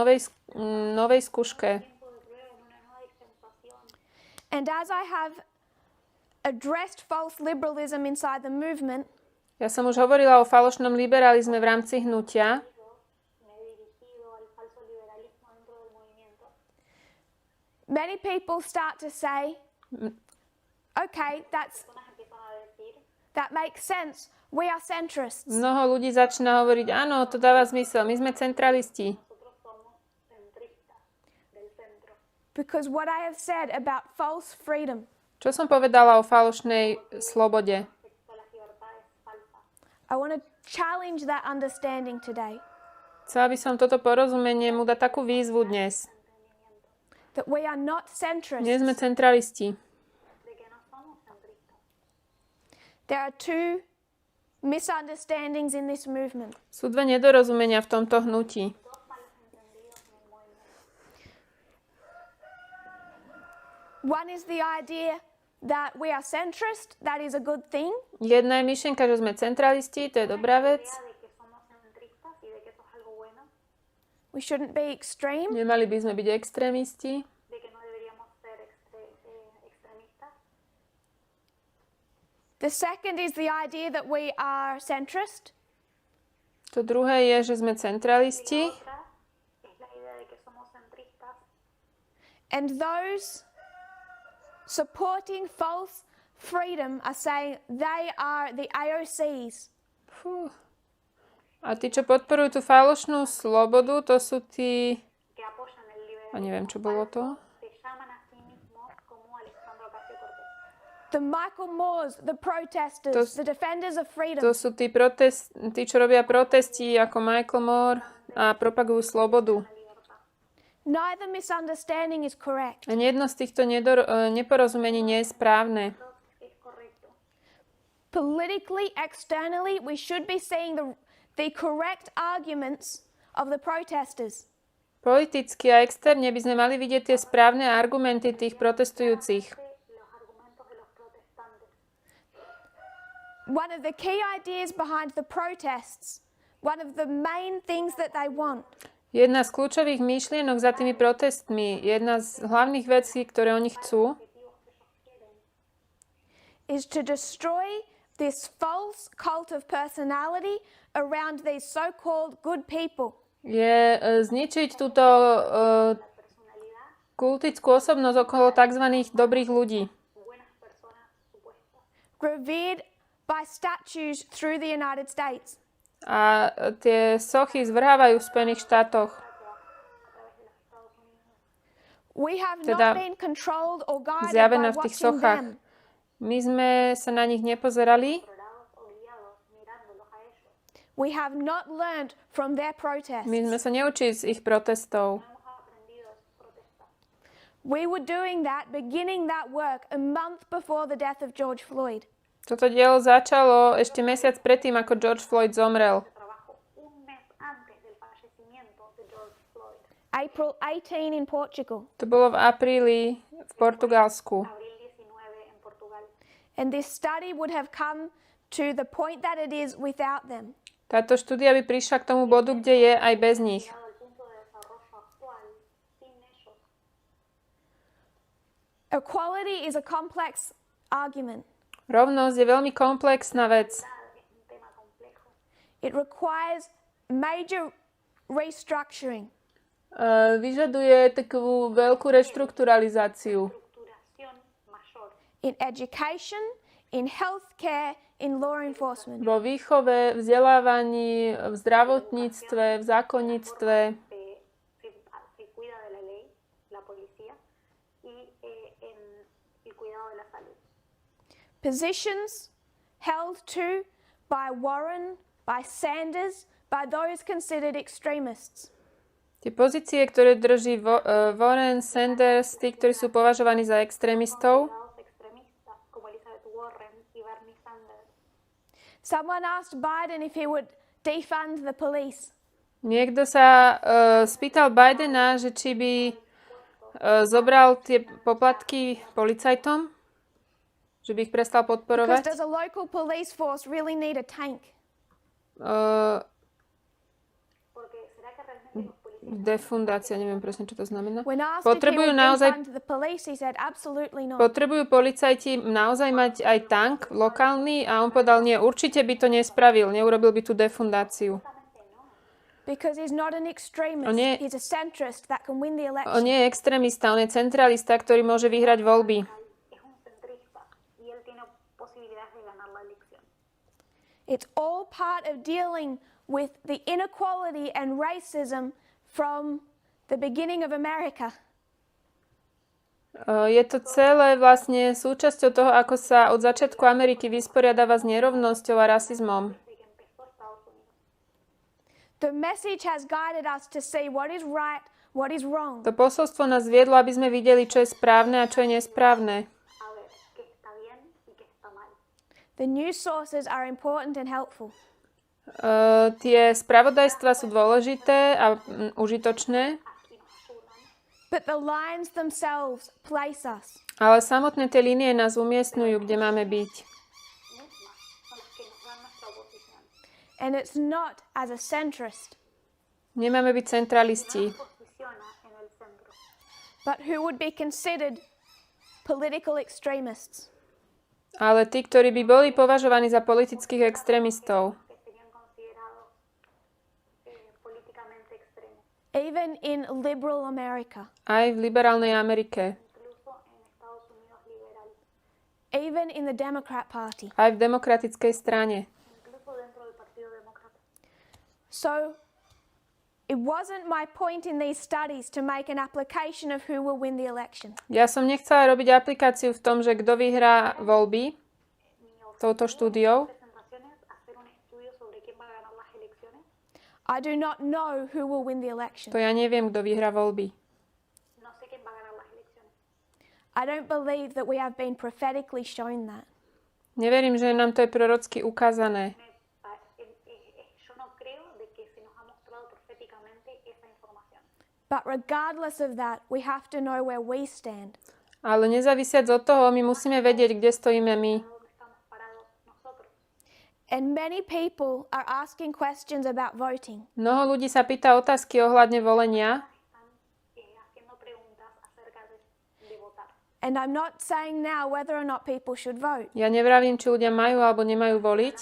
novej skúške. Tiempo de prueba, en una nueva dispensación. And as I have addressed false liberalism inside the movement, Ja som už hovorila o falošnom liberalizme v rámci hnutia. Me he dirigido al falso liberalismo dentro del movimiento. many people start to say, okay, Personas empiezan a decir, that makes sense. We are centrists. Mnoho ľudí začína hovoriť, áno, to dáva zmysel, my sme centralisti. nosotros somos centristas del centro. Because what I have said about false freedom, Čo som povedala o falošnej slobode? Respecto a las libertades falsas. I want to challenge that understanding today. Chcela by som toto porozumenie mu dať takú výzvu dnes. That we are not Nie centrists. sme centralisti. De que no somos centristas. There are two misunderstandings in this movement. Sú dve nedorozumenia v tomto hnutí. Dos malos entendidos en el movimiento. One is the idea that we are centrist, that is a good thing. Jedna je myšlienka, že sme centralisti, to je dobrá vec. La idea de que somos centristas y de que eso es algo bueno, We shouldn't be extreme. Nemali by sme byť extrémisti. de que no deberíamos ser extremistas. The second is the idea that we are centrist, To druhé je, že sme centralisti. Otra es la idea de que somos centristas and those supporting false freedom are saying they are the AOCs. Fú. A tí, čo podporujú tú falošnú slobodu, to sú tí... que apoyan el A liberalismo neviem, čo bolo to. se llaman a sí mismos como Alexandra Ocasio-Cortez. The Michael Moores, the protesters, Those- the defenders of freedom. To sú tí, tí, čo robia protesty ako Michael Moore a propagujú slobodu. Neither misunderstanding is correct. Ani jedno z týchto neporozumení nie je správne. Es correcto. Politically, externally, we should be seeing the correct arguments of the protesters. Politicky a externe by sme mali vidieť tie správne argumenty tých protestujúcich. Los argumentos de los protestantes. One of the key ideas behind the protests, one of the main things that they want, Jedna z kľúčových myšlienok za tými protestmi, jedna z hlavných vecí, ktoré oni chcú, is to destroy this false cult of personality around these so-called good people. je zničiť túto kultickú osobnosť okolo tzv. Dobrých ľudí. Buenas personas supuestas. Revered by statues through the United States. A tie sochy zvrhávajú v Spojených štátoch. We have Teda not been controlled or guided zjavené by v tých watching sochách. them. My sme sa na nich nepozerali. We have not learned from their protests. My sme sa neučili z ich protestov. We were doing that, beginning that work a month before the death of George Floyd. Toto dielo začalo ešte mesiac predtým, ako George Floyd zomrel. April 18 in Portugal. To bolo v apríli v Portugalsku. And this study would have come to the point that it is without them. Táto štúdia by prišla k tomu bodu, kde je aj bez nich. Equality is a complex argument. Rovnosť je veľmi komplexná vec. It requires major restructuring. Vyžaduje takú veľkú reštrukturalizáciu. In education, in healthcare, in law enforcement. Vo výchove, vzdelávaní, v zdravotníctve, v zákonníctve. Positions held to by Warren, by Sanders, by those considered extremists. Tie pozície, ktoré drží Warren, Sanders, tí, ktorí sú považovaní za extrémistov. Someone asked Biden if he would defund the police. Niekto sa spýtal Bidena, že či by zobral tie poplatky policajtom, že by ich prestal Because podporovať. does a local police force really need a tank? Defundácia, neviem presne, čo to znamená. When asked if he Potrebujú would naozaj, defund the police, he said absolutely not. potrebujú policajti naozaj mať aj tank lokálny a on povedal, nie, určite by to nespravil, neurobil by tú defundáciu. Because he's not an extremist, On je- he's a centrist that can win the On election. nie je extrémista, on je centralista, ktorý môže vyhrať voľby. It's all part of dealing with the inequality and racism from the beginning of America. Je to celé vlastne súčasťou toho, ako sa od začiatku Ameriky vysporiadáva s nerovnosťou a rasizmom. The message has guided us to see what is right, what is wrong. To posolstvo nás viedlo, aby sme videli, čo je správne a čo je nesprávne. The news sources are important and helpful. Tie spravodajstvá sú dôležité a užitočné, But the lines themselves place us. ale samotné tie línie nás umiestňujú, kde máme byť. And it's not as a centrist, Nemáme byť centralisti, but who would be considered political extremists. ale tí, ktorí by boli považovaní za politických extrémistov. Even in liberal America, Aj v liberálnej Amerike, even in the Democrat Party. aj v demokratickej strane. So it wasn't my point in these studies to make an application of who will win the election. Ja som nechcela robiť aplikáciu v tom, že kto vyhrá voľby touto štúdiou. I do not know who will win the election. To ja neviem, kto vyhrá voľby. I don't believe that we have been prophetically shown that. Neverím, že nám to je prorocky ukázané. But regardless of that, we have to know where we stand. Ale nezávisiac od toho, my musíme vedieť, kde stojíme my. And many people are asking questions about voting. Mnoho ľudí sa pýta otázky ohľadne volenia. And I'm not saying now whether or not people should vote. Ja nevravím, či ľudia majú alebo nemajú voliť,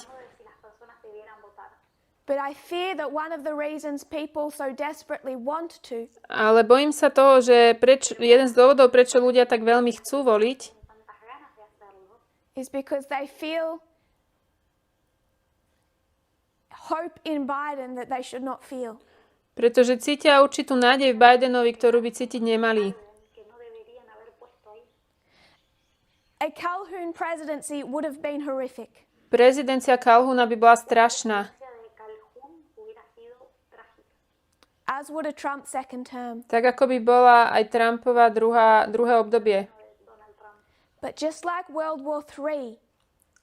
But I fear that one of the reasons people so desperately want to ale bojím sa toho, že jeden z dôvodov, prečo ľudia tak veľmi chcú voliť, is because they feel hope in Biden that they should not feel. Pretože cítia určitú nádej v Bidenovi, ktorú by cítiť nemali. que no deberían haber puesto ahí. A Calhoun presidency would have been horrific. Prezidencia Calhouna by bola strašná. La de Calhoun hubiera sido trágica. As would a Trump second term. Tak ako by bola aj Trumpova druhé obdobie. Donald Trump. But just like World War III,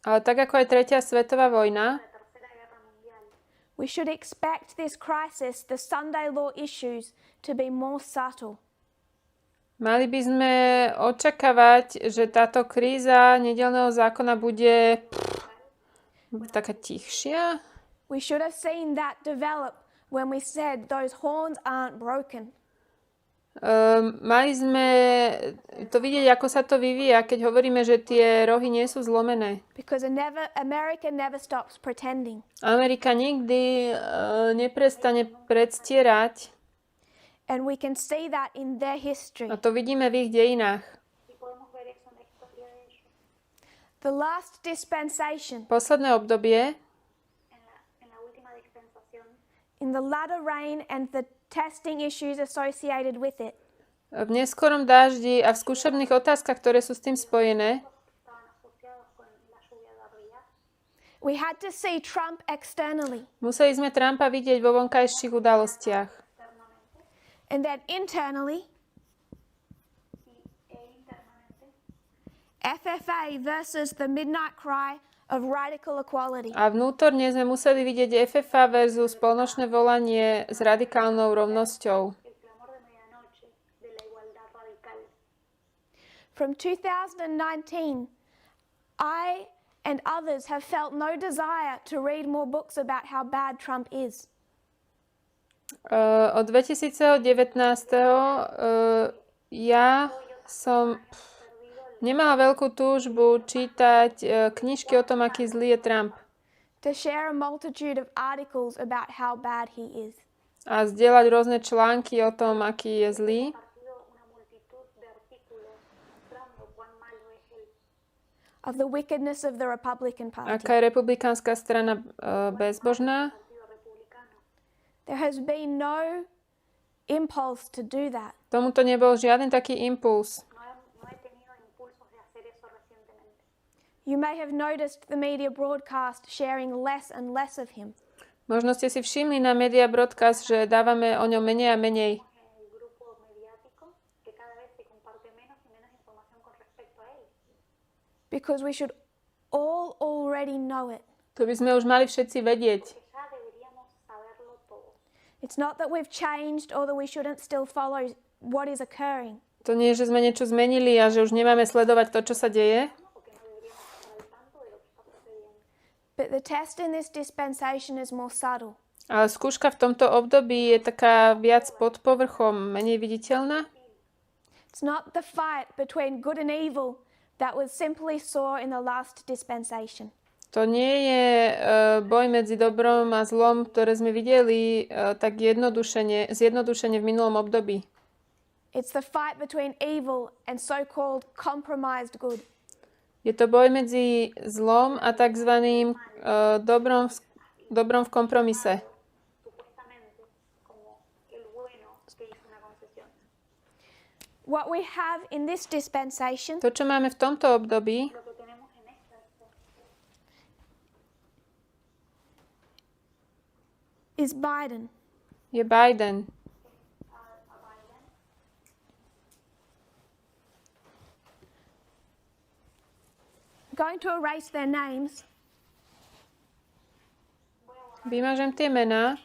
Ale tak ako aj tretia svetová vojna, La Tercera Guerra Mundial. we should expect this crisis, the Sunday law issues, to be more subtle. mali by sme očakávať, že táto kríza nedeľného zákona bude taká tichšia. We should have seen that develop when we said those horns aren't broken. Mali sme to vidieť, ako sa to vyvíja, keď hovoríme, že tie rohy nie sú zlomené. Because America never stops pretending. Amerika nikdy neprestane predstierať, And we can see that in their history. a to vidíme v ich dejinách. Y podemos ver eso en la historia de ellos. The last dispensation, Posledné obdobie, En la última dispensación, in the latter rain and the testing issues associated with it, v neskorom dáždi a v skúšobných otázkach, ktoré sú s tým spojené, estaban asociados con la lluvia de abril. we had to see Trump externally. museli sme Trumpa vidieť vo vonkajších udalostiach. And then internally, Internamente, FFA versus the midnight cry of radical equality. A vnútorne sme museli vidieť FFA versus Polnočné volanie s radikálnou rovnosťou. el clamor de medianoche de la igualdad radical. From 2019, I and others have felt no desire to read more books about how bad Trump is. Od 2019. Ja som nemala veľkú túžbu čítať knižky o tom, aký zlý je Trump. To share a multitude of articles about how bad he is. A zdieľať rôzne články o tom, aký je zlý. Partido una multitud de artículos mostrando cuán malo es él. Of the wickedness of the Republican Party. Aká je republikánska strana bezbožná. Partido republicano. There has been no impulse to do that. Tomuto nebol žiaden taký impuls. No he tenido impulsos de hacer eso recientemente. You may have noticed the media broadcast sharing less and less of him. Možno ste si všimli na media broadcast, že dávame o ňom menej a menej. El grupo mediático que cada vez se comparte menos y menos información con respecto a él. Because we should all already know it. To by sme už mali všetci vedieť. Que ya deberíamos saberlo todo. It's not that we've changed or that we shouldn't still follow what is occurring. To nie je, že sme niečo zmenili a že už nemáme sledovať to, čo sa deje. Porque no deberíamos estar al tanto de lo que está sucediendo. But the test in this dispensation is more subtle. Ale skúška v tomto období je taká viac pod povrchom, menej viditeľná. It's not the fight between good and evil that was simply saw in the last dispensation. To nie je boj medzi dobrom a zlom, ktoré sme videli tak zjednodušene v minulom období. It's the fight between evil and so-called compromised good. Je to boj medzi zlom a takzvaným dobrom v kompromise. Supuestamente como el bueno que hizo una concesión. What we have in this dispensation To, čo máme v tomto období, Lo que tenemos en esta is Biden. je Biden. a Biden. I'm going to erase their names. Vymažem tie mená,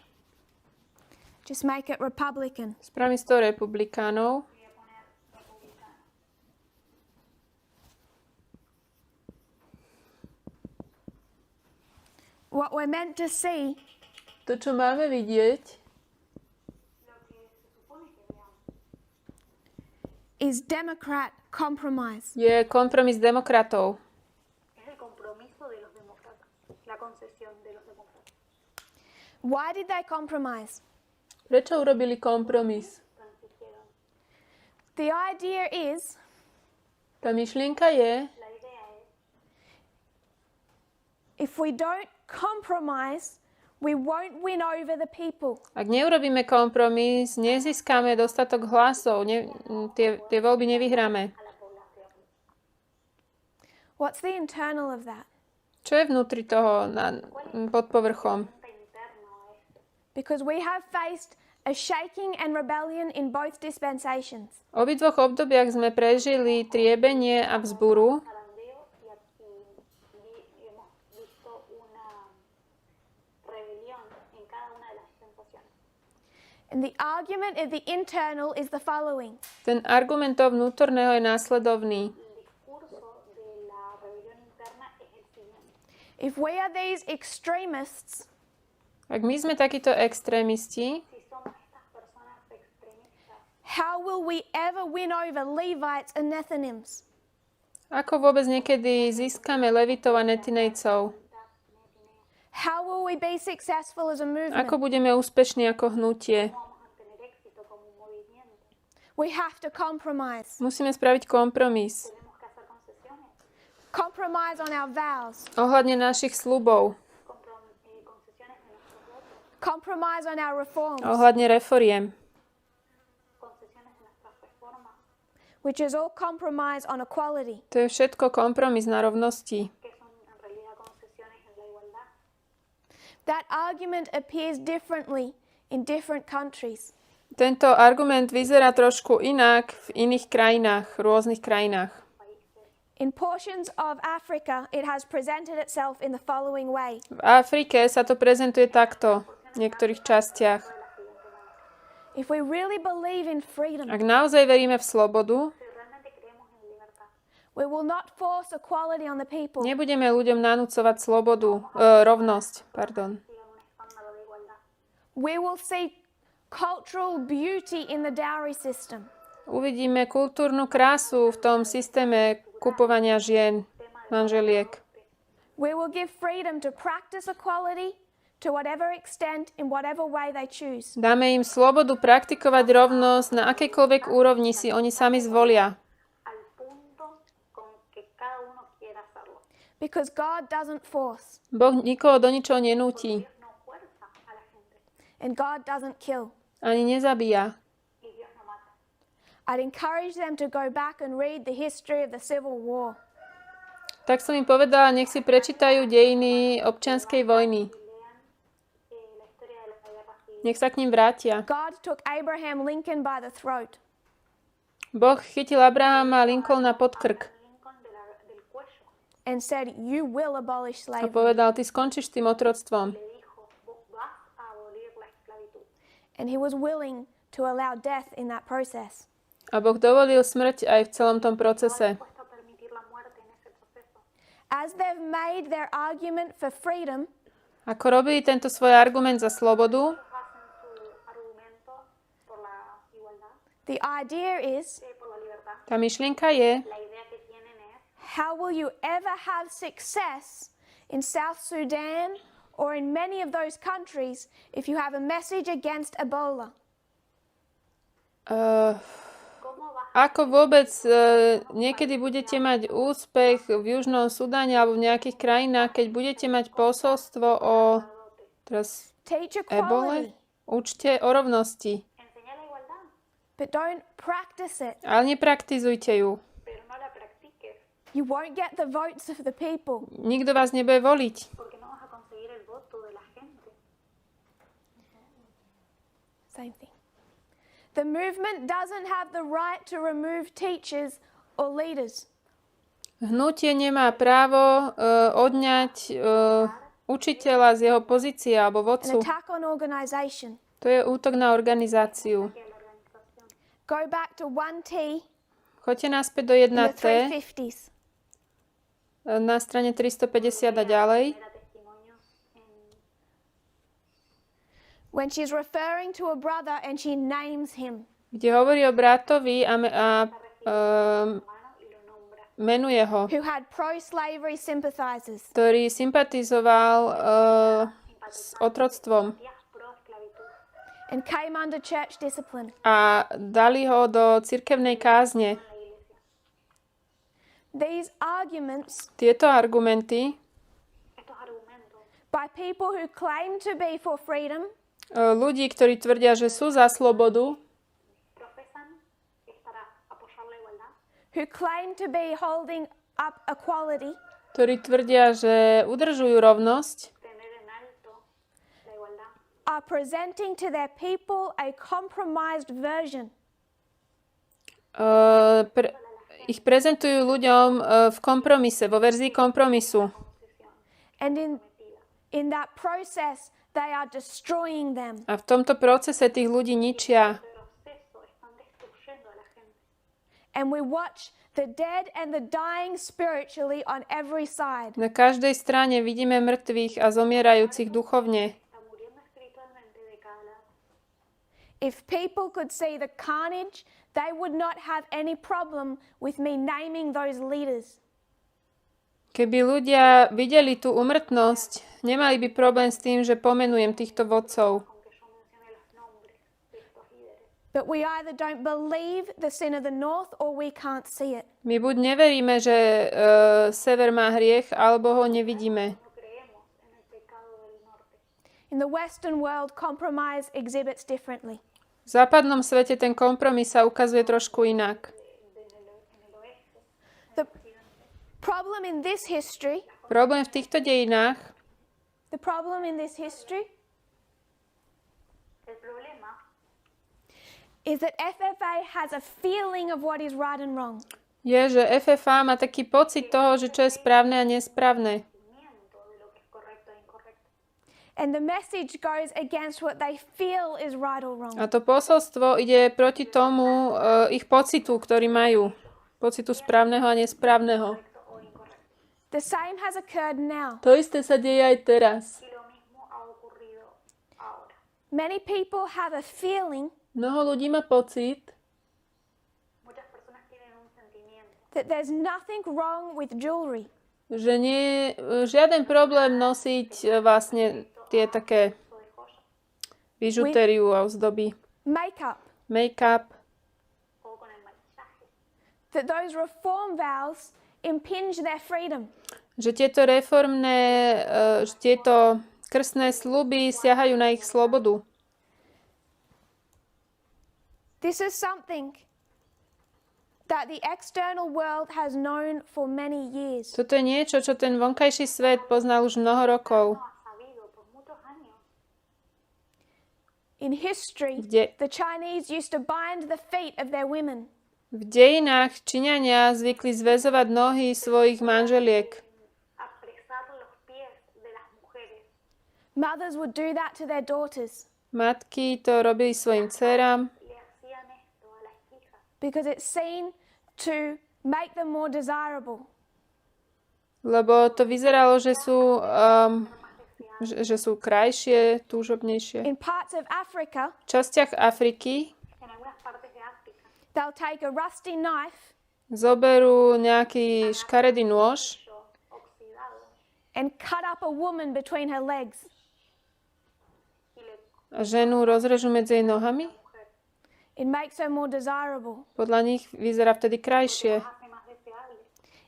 Just make it Republican. spravím z toho republikánov. Voy a poner republicano. What we're meant to see To, čo máme vidieť, Lo que se supone que veamos is Democrat compromise. je kompromis demokratov. es el compromiso de los demócratas, la concesión de los demócratas. Why did they compromise? Prečo urobili kompromis? Transigieron. The idea is Tá myšlienka je, La idea es, if we don't compromise, we won't win over the people. Ak neurobíme kompromis, nezískame dostatok hlasov, tie voľby nevyhráme. What's the internal of that? Čo je vnútri toho pod povrchom? Because we have faced a shaking and rebellion in both dispensations. V obidvoch obdobiach sme prežili triebenie a vzburu. And the argument of the internal is the following. Ten argument toho vnútorného je následovný. If we are these extremists, ak my sme takíto extrémisti, how will we ever win over Levites and Nethinims? ako vôbec niekedy získame Levitov a Netinejcov? How will we be successful as a movement? Ako budeme úspešní ako hnutie? We have to compromise. Musíme spraviť kompromis. Compromise on our vows. Ohľadne našich sľubov. Compromise on our reforms. Ohľadne reforiem. Which is all compromise on equality. To je všetko kompromis na rovnosti. That argument appears differently in different countries. Tento argument vyzerá trošku inak v iných krajinách, rôznych krajinách. In portions of Africa, it has presented itself in the following way. V Afrike sa to prezentuje takto, v niektorých častiach. If we really believe in freedom, Ak naozaj veríme v slobodu, we will not force equality on the people. nebudeme ľuďom nanúcovať rovnosť. We will see cultural beauty in the dowry system. Uvidíme kultúrnu krásu v tom systéme kupovania žien, manželiek. We will give freedom to practice equality to whatever extent, in whatever way they choose. Dáme im slobodu praktikovať rovnosť na akejkoľvek úrovni si oni sami zvolia. Because God doesn't force. Boh nikoho do ničoho nenúti. And God doesn't kill. Ani nezabíja. I'd encourage them to go back and read the history of the Civil War. Tak som im povedala, nech si prečítajú dejiny občianskej vojny. Nech sa k ním vrátia. God took Abraham Lincoln by the throat. Boh chytil Abrahama Lincolna pod krk And said, you will abolish a slavery. povedal, ty skončíš s tým otroctvom. And he was willing to allow death in that process. A Boh dovolil smrť aj v celom tom procese. As they've made their argument for freedom, Ako robili tento svoj argument za slobodu, the idea is, tá myšlienka je, how will you ever have success in South Sudan or in many of those countries if you have a message against Ebola? ako vôbec niekedy budete mať úspech v Južnom Sudáne alebo v nejakých krajinách, keď budete mať posolstvo o Teach ebole? equality, Učte o rovnosti, but don't practice it. ale nepraktizujte ju. You won't get the votes of the people. Nikto vás nebude voliť. Same thing. The movement doesn't have the right to remove teachers or leaders. Hnutie nemá právo odňať učiteľa z jeho pozície alebo An vodcu. attack on organization. To je útok na organizáciu. Go back to 1T Choďte naspäť do in the 1T 350s. na strane 350 a ďalej. When she's referring to a brother and she names him. Kde hovorí o bratovi a menuje ho, Who had pro-slavery sympathizers. ktorý sympatizoval s otroctvom And came under church discipline. a dali ho do cirkevnej kázne. These arguments Tieto argumenty by people who claim to be for freedom, ľudí, ktorí tvrdia, že sú za slobodu, profesan estar a apoyar la igualdad, who claim to be holding up equality, ktorí tvrdia, že udržujú rovnosť, tener en alto la igualdad, are presenting to their people a compromised version ich prezentujú ľuďom v kompromise, vo verzii kompromisu. and in that process they are destroying them. A v tomto procese tých ľudí ničia. proceso están destruyendo a la gente. And we watch the dead and the dying spiritually on every side. Na každej strane vidíme mŕtvych a zomierajúcich duchovne. Está muriendo espiritualmente de cada lado. If people could see the carnage, they would not have any problem with me naming those leaders. Keby ľudia videli tú úmrtnosť, nemali by problém s tým, že pomenujem týchto vodcov. Aunque yo mencione los nombres de estos líderes. But we either don't believe the sin of the north or we can't see it. My buď neveríme, že sever má hriech, alebo ho nevidíme. No creemos en el pecado del norte. In the Western world, compromise exhibits differently. V západnom svete ten kompromis sa ukazuje trošku inak. The problem in this history, Problém v týchto dejinách the problem in this history El problema is that FFA has a feeling of what is right and wrong. je, že FFA má taký pocit toho, že čo je správne a nesprávne. miento de lo que es correcto e incorrecto. And the message goes against what they feel is right or wrong. A to posolstvo ide proti tomu ich pocitu, ktorý majú. Pocitu správneho a nesprávneho. The same has occurred now. To isté sa deje aj teraz. Y lo mismo ha ocurrido ahora. Many people have a feeling Mnoho ľudí má pocit, Muchas personas tienen un sentimiento that there's nothing wrong with jewelry. že nie je žiaden problém nosiť vlastne tie také de joyas bižutériu a ozdoby. Makeup. Make-up. o con el maquillaje. That those reform vows impinge their freedom. Že tieto reformné, že tieto krstné sľuby siahajú na ich slobodu. This is something that the external world has known for many years. Toto je niečo, čo ten vonkajší svet poznal už mnoho rokov. No ha sabido por muchos años. In history, Kde- the Chinese used to bind the feet of their women. V dejinách Číňania zvykli zväzovať nohy svojich manželiek. Apresar los pies de las mujeres. Mothers would do that to their daughters Matky to robili svojim dcerám, Le hacían esto a las hijas because it's seen to make them more desirable. lebo to vyzeralo, že sú krajšie, túžobnejšie. In parts of Africa, V častiach Afriky en algunas partes de África. they'll take a rusty knife zoberú nejaký škaredý nôž Oxidado and cut up a woman between her legs. y le a ženu rozrežú medzi jej nohami. It makes her more desirable. Podľa nich vyzerá vtedy krajšie. hace más deseables.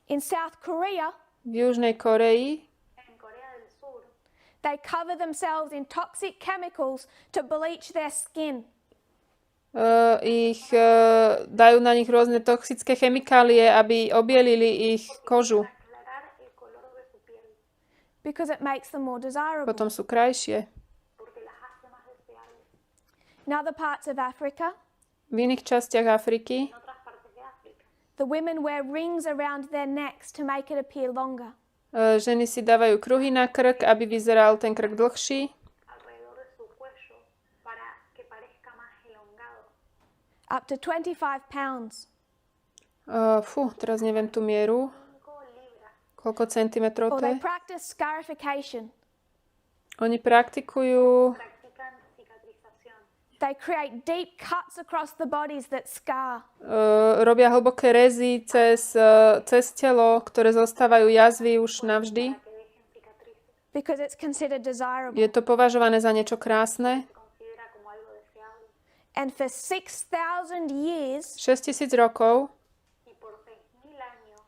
In South Korea, V Južnej Koreji En Corea del Sur they cover themselves in toxic chemicals to bleach their skin. dajú na nich rôzne toxické chemikálie, aby obielili ich kožu. aclarar el color de su piel Because it makes them more desirable. Potom sú krajšie. porque las hace más deseables. In other parts of Africa, V iných častiach Afriky En otras partes de África the women wear rings around their necks to make it appear longer. ženy si dávajú kruhy na krk, aby vyzeral ten krk dlhší. alrededor de su cuello para que parezca más elongado. Up to 25 pounds. Teraz neviem tú mieru. 5 libras. Koľko centimetrov Or to they je? practice scarification. Oni praktikujú, Practican cicatrización. They create deep cuts across the bodies that scar. robia hlboké rezy cez telo, ktoré zostávajú jazvy už navždy. Que dejen cicatrices. Because it's considered desirable. Je to považované za niečo krásne. Se considera como algo deseable. And for 6,000 years, 6000 rokov Y por 6.000 años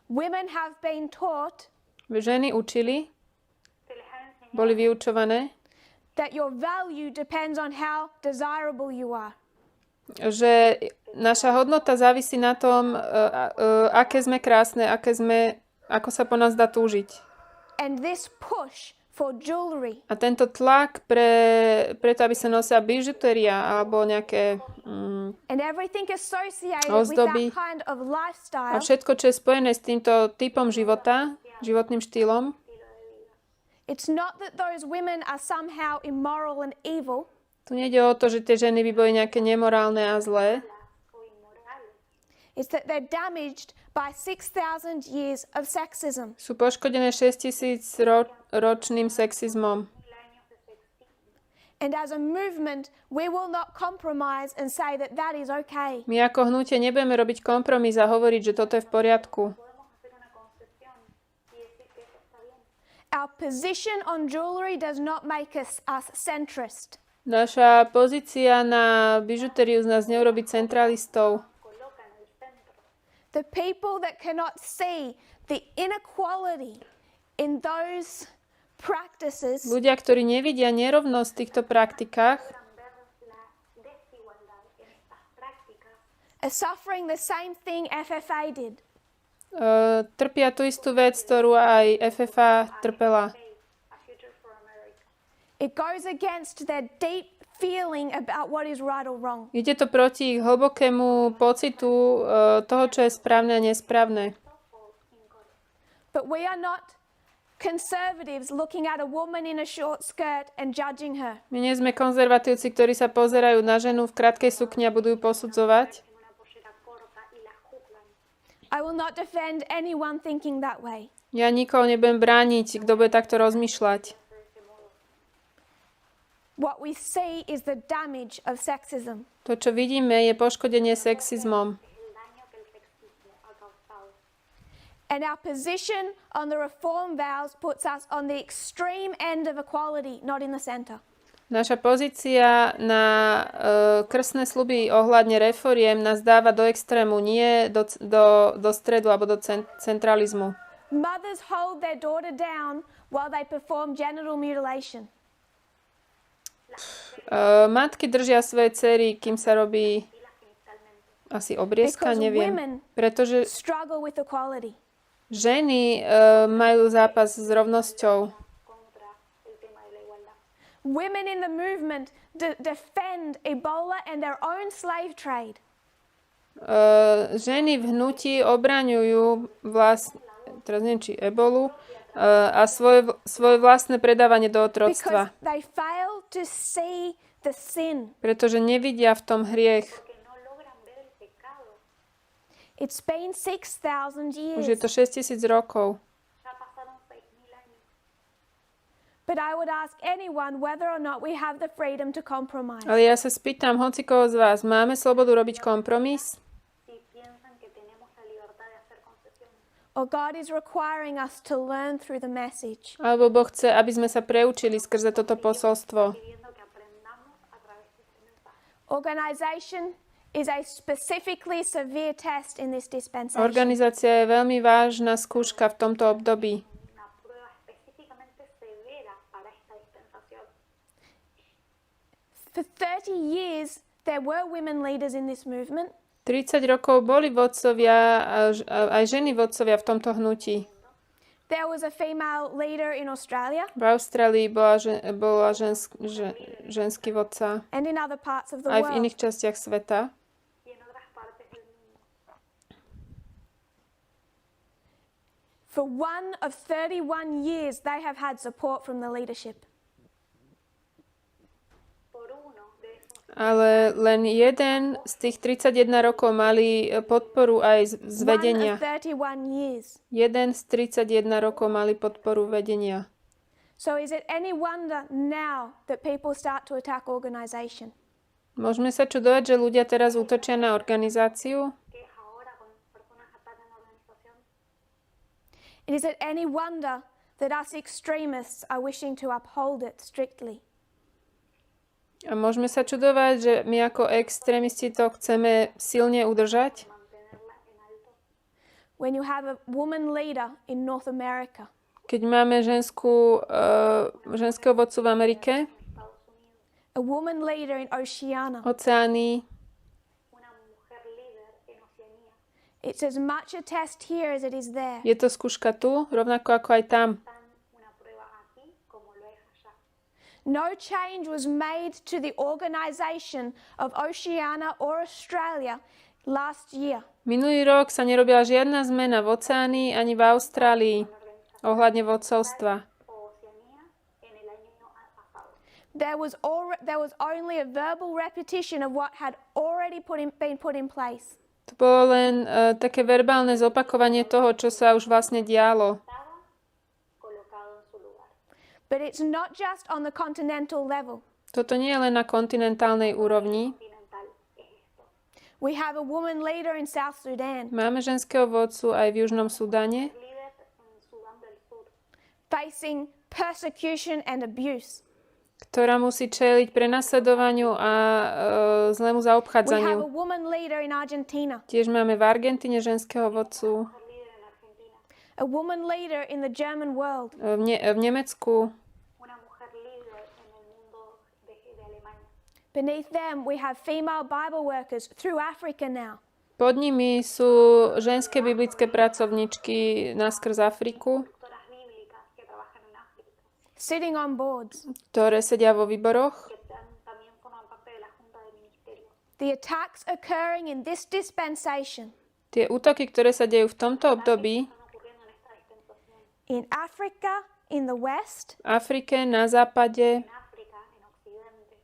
women have been taught ženy učili, se les ha boli vyučované, that your value depends on how desirable you are. že naša hodnota závisí na tom, aké sme krásne, ako sa po nás dá túžiť. And this push for jewelry A tento tlak preto, aby sa nosila bižutéria alebo nejaké and everything associated ozdoby with that kind of a lifestyle všetko, čo je spojené s týmto typom života, životným štýlom, it's not that those women are somehow immoral and evil. tu nejde o to, že tie ženy by boli nejaké nemorálne a zlé. It's that they're damaged by 6,000 years of sexism. Sú poškodené 6000 ročným sexizmom. And as a movement, we will not compromise and say that that is okay. My ako hnutie nebudeme robiť kompromis a hovoriť, že toto je v poriadku. Our position on jewelry does not make us centrist. Naša pozícia na bižutériu z nás neurobi centralistov. The people that cannot see the inequality in those practices Ľudia, ktorí nevidia nerovnosť v týchto praktikách, are suffering the same thing FFA did. Trpia tú istú vec, ktorú aj FFA trpela. It goes against their deep feeling about what is right or wrong. Ide to proti ich hlbokému pocitu toho, čo je správne a nesprávne. But we are not conservatives looking at a woman in a short skirt and judging her. My nie sme konzervatívci, ktorí sa pozerajú na ženu v krátkej sukni a budú ju posudzovať. I will not defend anyone thinking that way. Ja nikoho nebudem brániť, kto bude takto rozmýšľať. What we see is the damage of sexism. To, čo vidíme, je poškodenie sexizmom. And our position on the reform vows puts us on the extreme end of equality, not in the center. Naša pozícia na krstné sľuby ohľadne reforiem nás dáva do extrému, nie do stredu alebo do centralizmu. Mothers hold their daughter down while they perform genital mutilation. Matky držia svoje dcery, kým sa robí asi obriezka, Because neviem. women Pretože struggle with equality. ženy majú zápas s rovnosťou. Women in the movement defend Ebola and their own slave trade. Ženy v hnutí obraňujú teraz neviem, či ebolu, a svoje vlastné predávanie do otroctva. Because they fail to see the sin. Pretože nevidia v tom hriech. It's been 6,000 Už je years. to 6000 rokov. But I would ask anyone whether or not we have the freedom to compromise. Ale ja sa spýtam hocikoho z vás, máme slobodu robiť kompromis? Or God is requiring us to learn through the message. Alebo Boh chce, aby sme sa preučili skrze toto posolstvo. Organization is a specifically severe test in this dispensation. Organizácia je veľmi vážna skúška v tomto období. For 30 years, there were women leaders in this movement. 30 rokov boli vodcovia, aj ženy vodcovia v tomto hnutí. There was a female leader in Australia V Austrálii bola ženský vodca, and in other parts of the aj v world. iných častiach sveta. For one of 31 years, they have had support from the leadership. Ale len jeden z tých 31 rokov mali podporu aj z One vedenia. of 31 years. Jeden z 31 rokov mali podporu vedenia. So is it any wonder now that people start to attack organization? Môžeme sa čudovať, že ľudia teraz útočia na organizáciu? Is it any wonder that us extremists are wishing to uphold it strictly? A môžeme sa čudovať, že my ako extrémisti to chceme silne udržať? When you have a woman leader in North America, Keď máme ženského vodcu v Amerike, a woman leader in Oceania. Oceánii, una mujer líder en Oceanía. It's as much a test here as it is there. je to skúška tu, rovnako ako aj tam. Una prueba aquí como lo es allá. No change was made to the organization of Oceania or Australia last year. Minulý rok sa nerobila žiadna zmena v Oceánii ani v Austrálii ohľadne vodcovstva. There was only a verbal repetition of what had already been put in place. To bolo len také verbálne zopakovanie toho, čo sa už vlastne dialo. But it's not just on the continental level. Toto nie je len na kontinentálnej úrovni. We have a woman leader in South Sudan Máme ženského vodcu aj v Južnom Sudáne, facing persecution and abuse. ktorá musí čeliť prenasledovaniu a zlému We have a zaobchádzaniu. woman leader in Argentina, Tiež máme v Argentíne ženského vodcu, a woman leader in the German world, v Nemecku. Una mujer líder en el mundo de Alemania. beneath them we have female Bible workers through Africa now. Pod nimi sú ženské biblické pracovničky naskrz Afriku, Doctoras bíblicas que trabajan en África, Sitting on boards. ktoré sedia vo výboroch. que también forman parte de la Junta de Ministerios. The attacks occurring in this dispensation Tie útoky, ktoré sa dejú v tomto období Están ocurriendo en esta dispensación. in Africa, in the West, v Afrike, na západe, En África, en Occidente,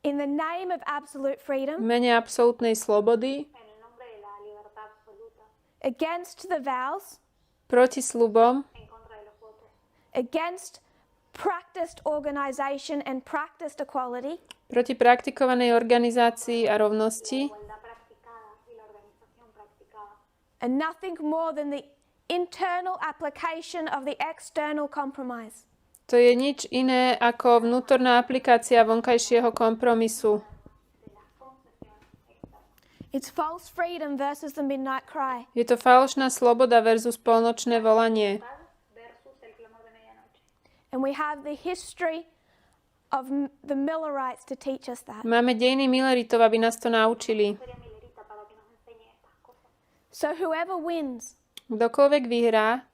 in the name of absolute v freedom, mene absolútnej slobody, en el nombre de la libertad absoluta, against the vows, proti sľubom, en contra de los votos, against practiced organization and practiced equality, proti praktikovanej organizácii a rovnosti igualdad practicada y la organización practicada. and nothing more than the internal application of the external compromise. to je nič iné ako vnútorná aplikácia vonkajšieho kompromisu. It's false freedom versus the midnight cry. Je to falošná sloboda versus polnočné volanie. Versus el clamor de medianoche. And we have the history of the Millerites to teach us that. Máme dejiny Milleritov, aby nás to naučili. Historia milerita para que nos enseñe estas cosas. So whoever wins, Kdokoľvek vyhrá,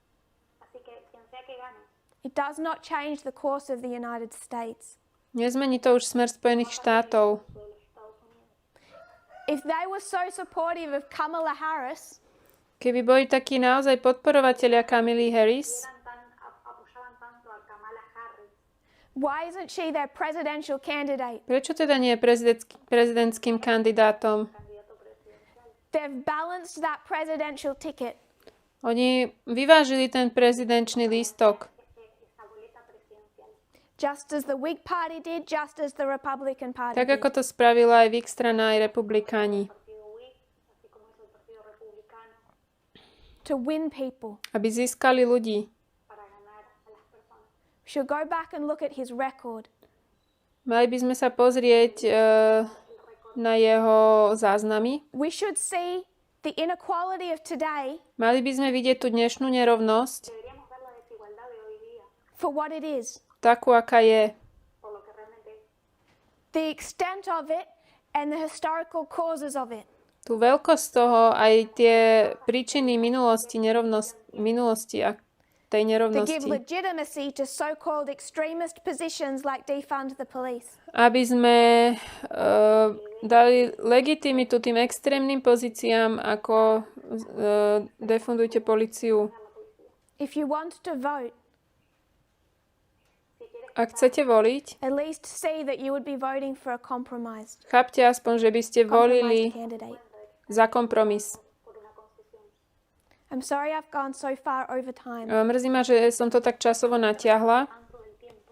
Así que quien sea que gane, it does not change the course of the United States. nezmení to už smer Spojených štátov. de los Estados Unidos. If they were so supportive of Kamala Harris, Keby boli takí naozaj podporovatelia Kamily Harris, Apoyaban tanto a Kamala Harris. why isn't she their presidential candidate? prečo teda nie je prezidentským kandidátom? Candidato presidencial. They've balanced that presidential ticket. Oni vyvážili ten prezidenčný lístok, Esa boleta presidencial. Just as the Whig Party did, just as the Republican Party tak did. ako to spravila aj Whig strana, aj republikáni, Partido Whig, así como hizo el Partido Republicano, To win people. aby získali ľudí. para ganar a las personas. We should go back and look at his record. Mali by sme sa pozrieť na jeho záznamy. We should see the inequality of today Mali by sme vidieť tú dnešnú nerovnosť, Deberíamos ver la desigualdad de hoy día for what it is, takú, aká je. por lo que realmente es. the extent of it, and the historical causes of it. Tú veľkosť toho, aj tie príčiny minulosti a tej To give nerovnosti. legitimacy to so-called extremist positions like defund the police. Aby sme dali legitimitu tým extrémnym pozíciám, ako defundujte políciu. If you want to vote, Ak chcete voliť, at least see that you would be voting for a compromised chápte aspoň, že by ste volili candidate. za kompromis. I'm sorry I've gone so far over time. Mrzí ma, že som to tak časovo natiahla. Tanto del tiempo.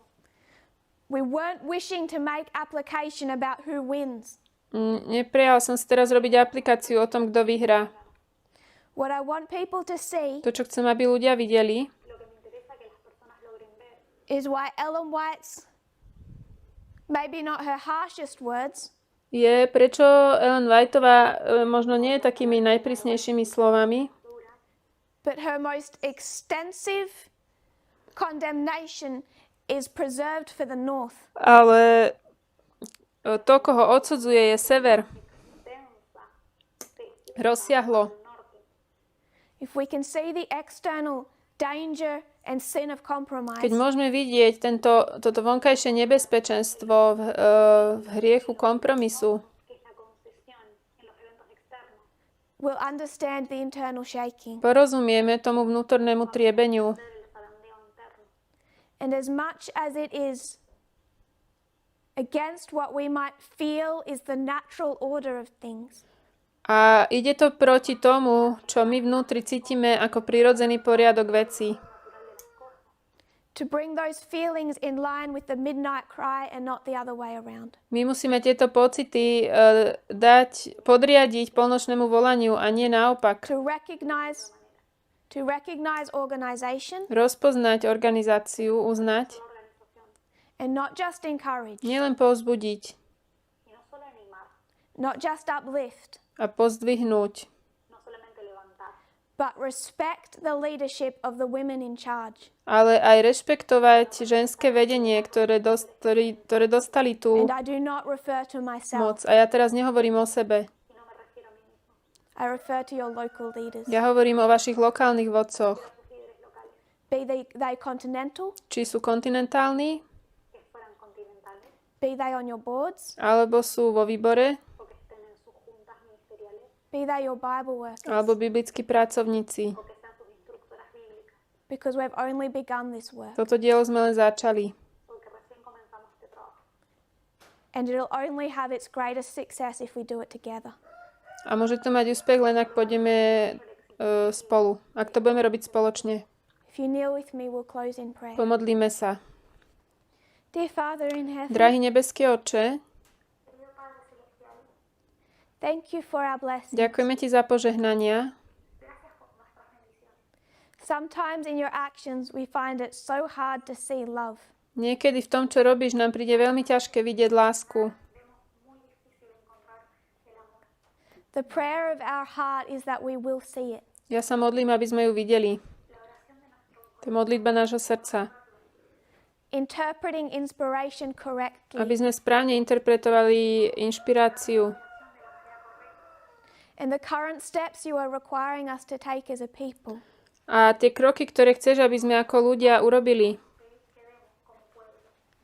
We weren't wishing to make application about who wins. Neprijal som si teraz robiť aplikáciu o tom, kto vyhrá. What I want people to see To, čo chcem, aby ľudia videli, Lo que me interesa que las personas logren ver is why Ellen White's, maybe not her harshest words, je, prečo Ellen Whiteová možno nie je takými najprísnejšími slovami, but her most extensive Condemnation is preserved for the north. Ale to, koho odsudzuje, je sever. Rozsiahlo. If we can see the external danger and sin of compromise, Keď môžeme vidieť toto vonkajšie nebezpečenstvo v hriechu kompromisu, we'll understand the internal shaking. porozumieme tomu vnútornému triebeniu. And as much as it is against what we might feel is the natural order of things, A ide to proti tomu, čo my vnútri cítime ako prirodzený poriadok vecí. to bring those feelings in line with the midnight cry and not the other way around. My musíme tieto pocity podriadiť polnočnému volaniu a nie naopak. To recognize organization Rozpoznať organizáciu, uznať, and not just encourage, nielen povzbudiť not just uplift, a pozdvihnúť, but respect the leadership of the women in charge. ale aj rešpektovať ženské vedenie, ktoré dostali tú And I do not refer to myself. moc. A ja teraz nehovorím o sebe. I refer to your local leaders. Ja hovorím o vašich lokálnych vodcoch. Be they continental, Či sú kontinentálni, be they on your boards, alebo sú vo výbore, be they your Bible workers, alebo biblickí pracovníci. because we've only begun this work. Toto dielo sme len začali. And it'll only have its greatest success if we do it together. A môže to mať úspech len ak pôjdeme spolu. Ak to budeme robiť spoločne. If you kneel with me, we'll close in prayer. Pomodlíme sa. Dear Father in heaven, Drahý nebeský Otče, thank you for our blessings. ďakujeme Ti za požehnania. Sometimes in your actions we find it so hard to see love. Niekedy v tom, čo robíš, nám príde veľmi ťažké vidieť lásku. The prayer of our heart is that we will see it. Ja sa modlím, aby sme ju videli. To je modlitba nášho srdca. Interpreting inspiration correctly Aby sme správne interpretovali inšpiráciu and the current steps you are requiring us to take as a people. a tie kroky, ktoré chceš, aby sme ako ľudia urobili.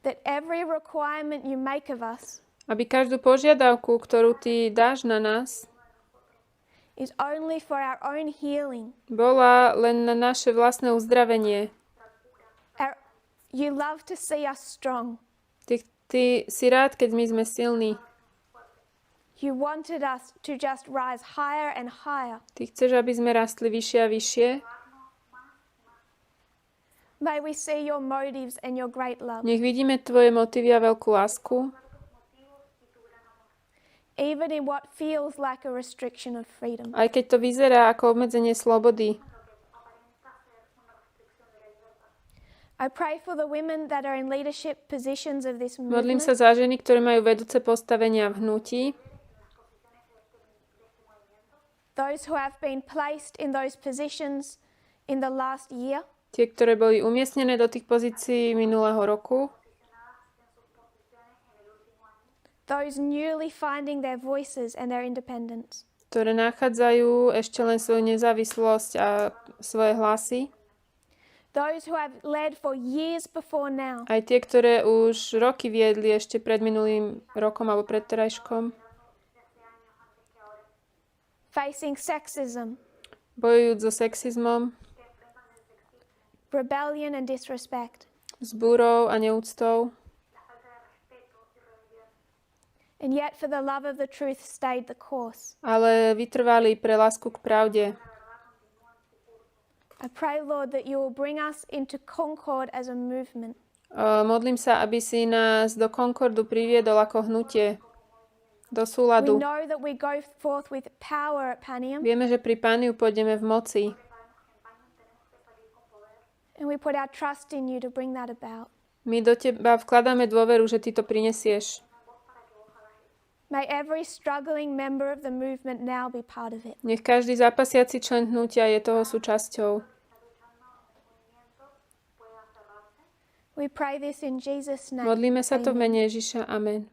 That every requirement you make of us Aby každú požiadavku, ktorú Ty dáš na nás, is only for our own healing. bola len na naše vlastné uzdravenie. You love to see us strong. Ty si rád, keď my sme silní. You wanted us to just rise higher and higher. Ty chceš, aby sme rastli vyššie a vyššie. May we see your motives and your great love. Nech vidíme Tvoje motívy a veľkú lásku, Even in what feels like a restriction of freedom. aj keď to vyzerá ako obmedzenie slobody. I pray for the women that are in leadership positions of this Modlím movement. sa za ženy, ktoré majú vedúce postavenia v hnutí, Those who have been placed in those positions in the last year. tie, ktoré boli umiestnené do tých pozícií minulého roku, Those newly finding their voices and their independence. ktoré nachádzajú ešte len svoju nezávislosť a svoje hlasy. Those who have led for years before now. Aj tie, ktoré už roky viedli ešte pred minulým rokom alebo pred terajškom. Facing sexism, Bojujúc so sexizmom, rebellion and disrespect. s búrou a neúctou. And yet for the love of the truth stayed the course. Ale vytrvali pre lásku k pravde. I pray, Lord, that you will bring us into concord as a movement. Modlím sa, aby si nás do Concordu priviedol ako hnutie, do We súladu. know that we go forth with power at Panium, Vieme, že pri Pániu pôjdeme v moci and we put our trust in you to bring that about. My do Teba vkladáme dôveru, že Ty to prinesieš. May every struggling member of the movement now be part of it. Nech každý zápasiaci člen hnutia je toho súčasťou. We pray this in Jesus' name. Modlíme sa to v Amen. mene Ježiša. Amen.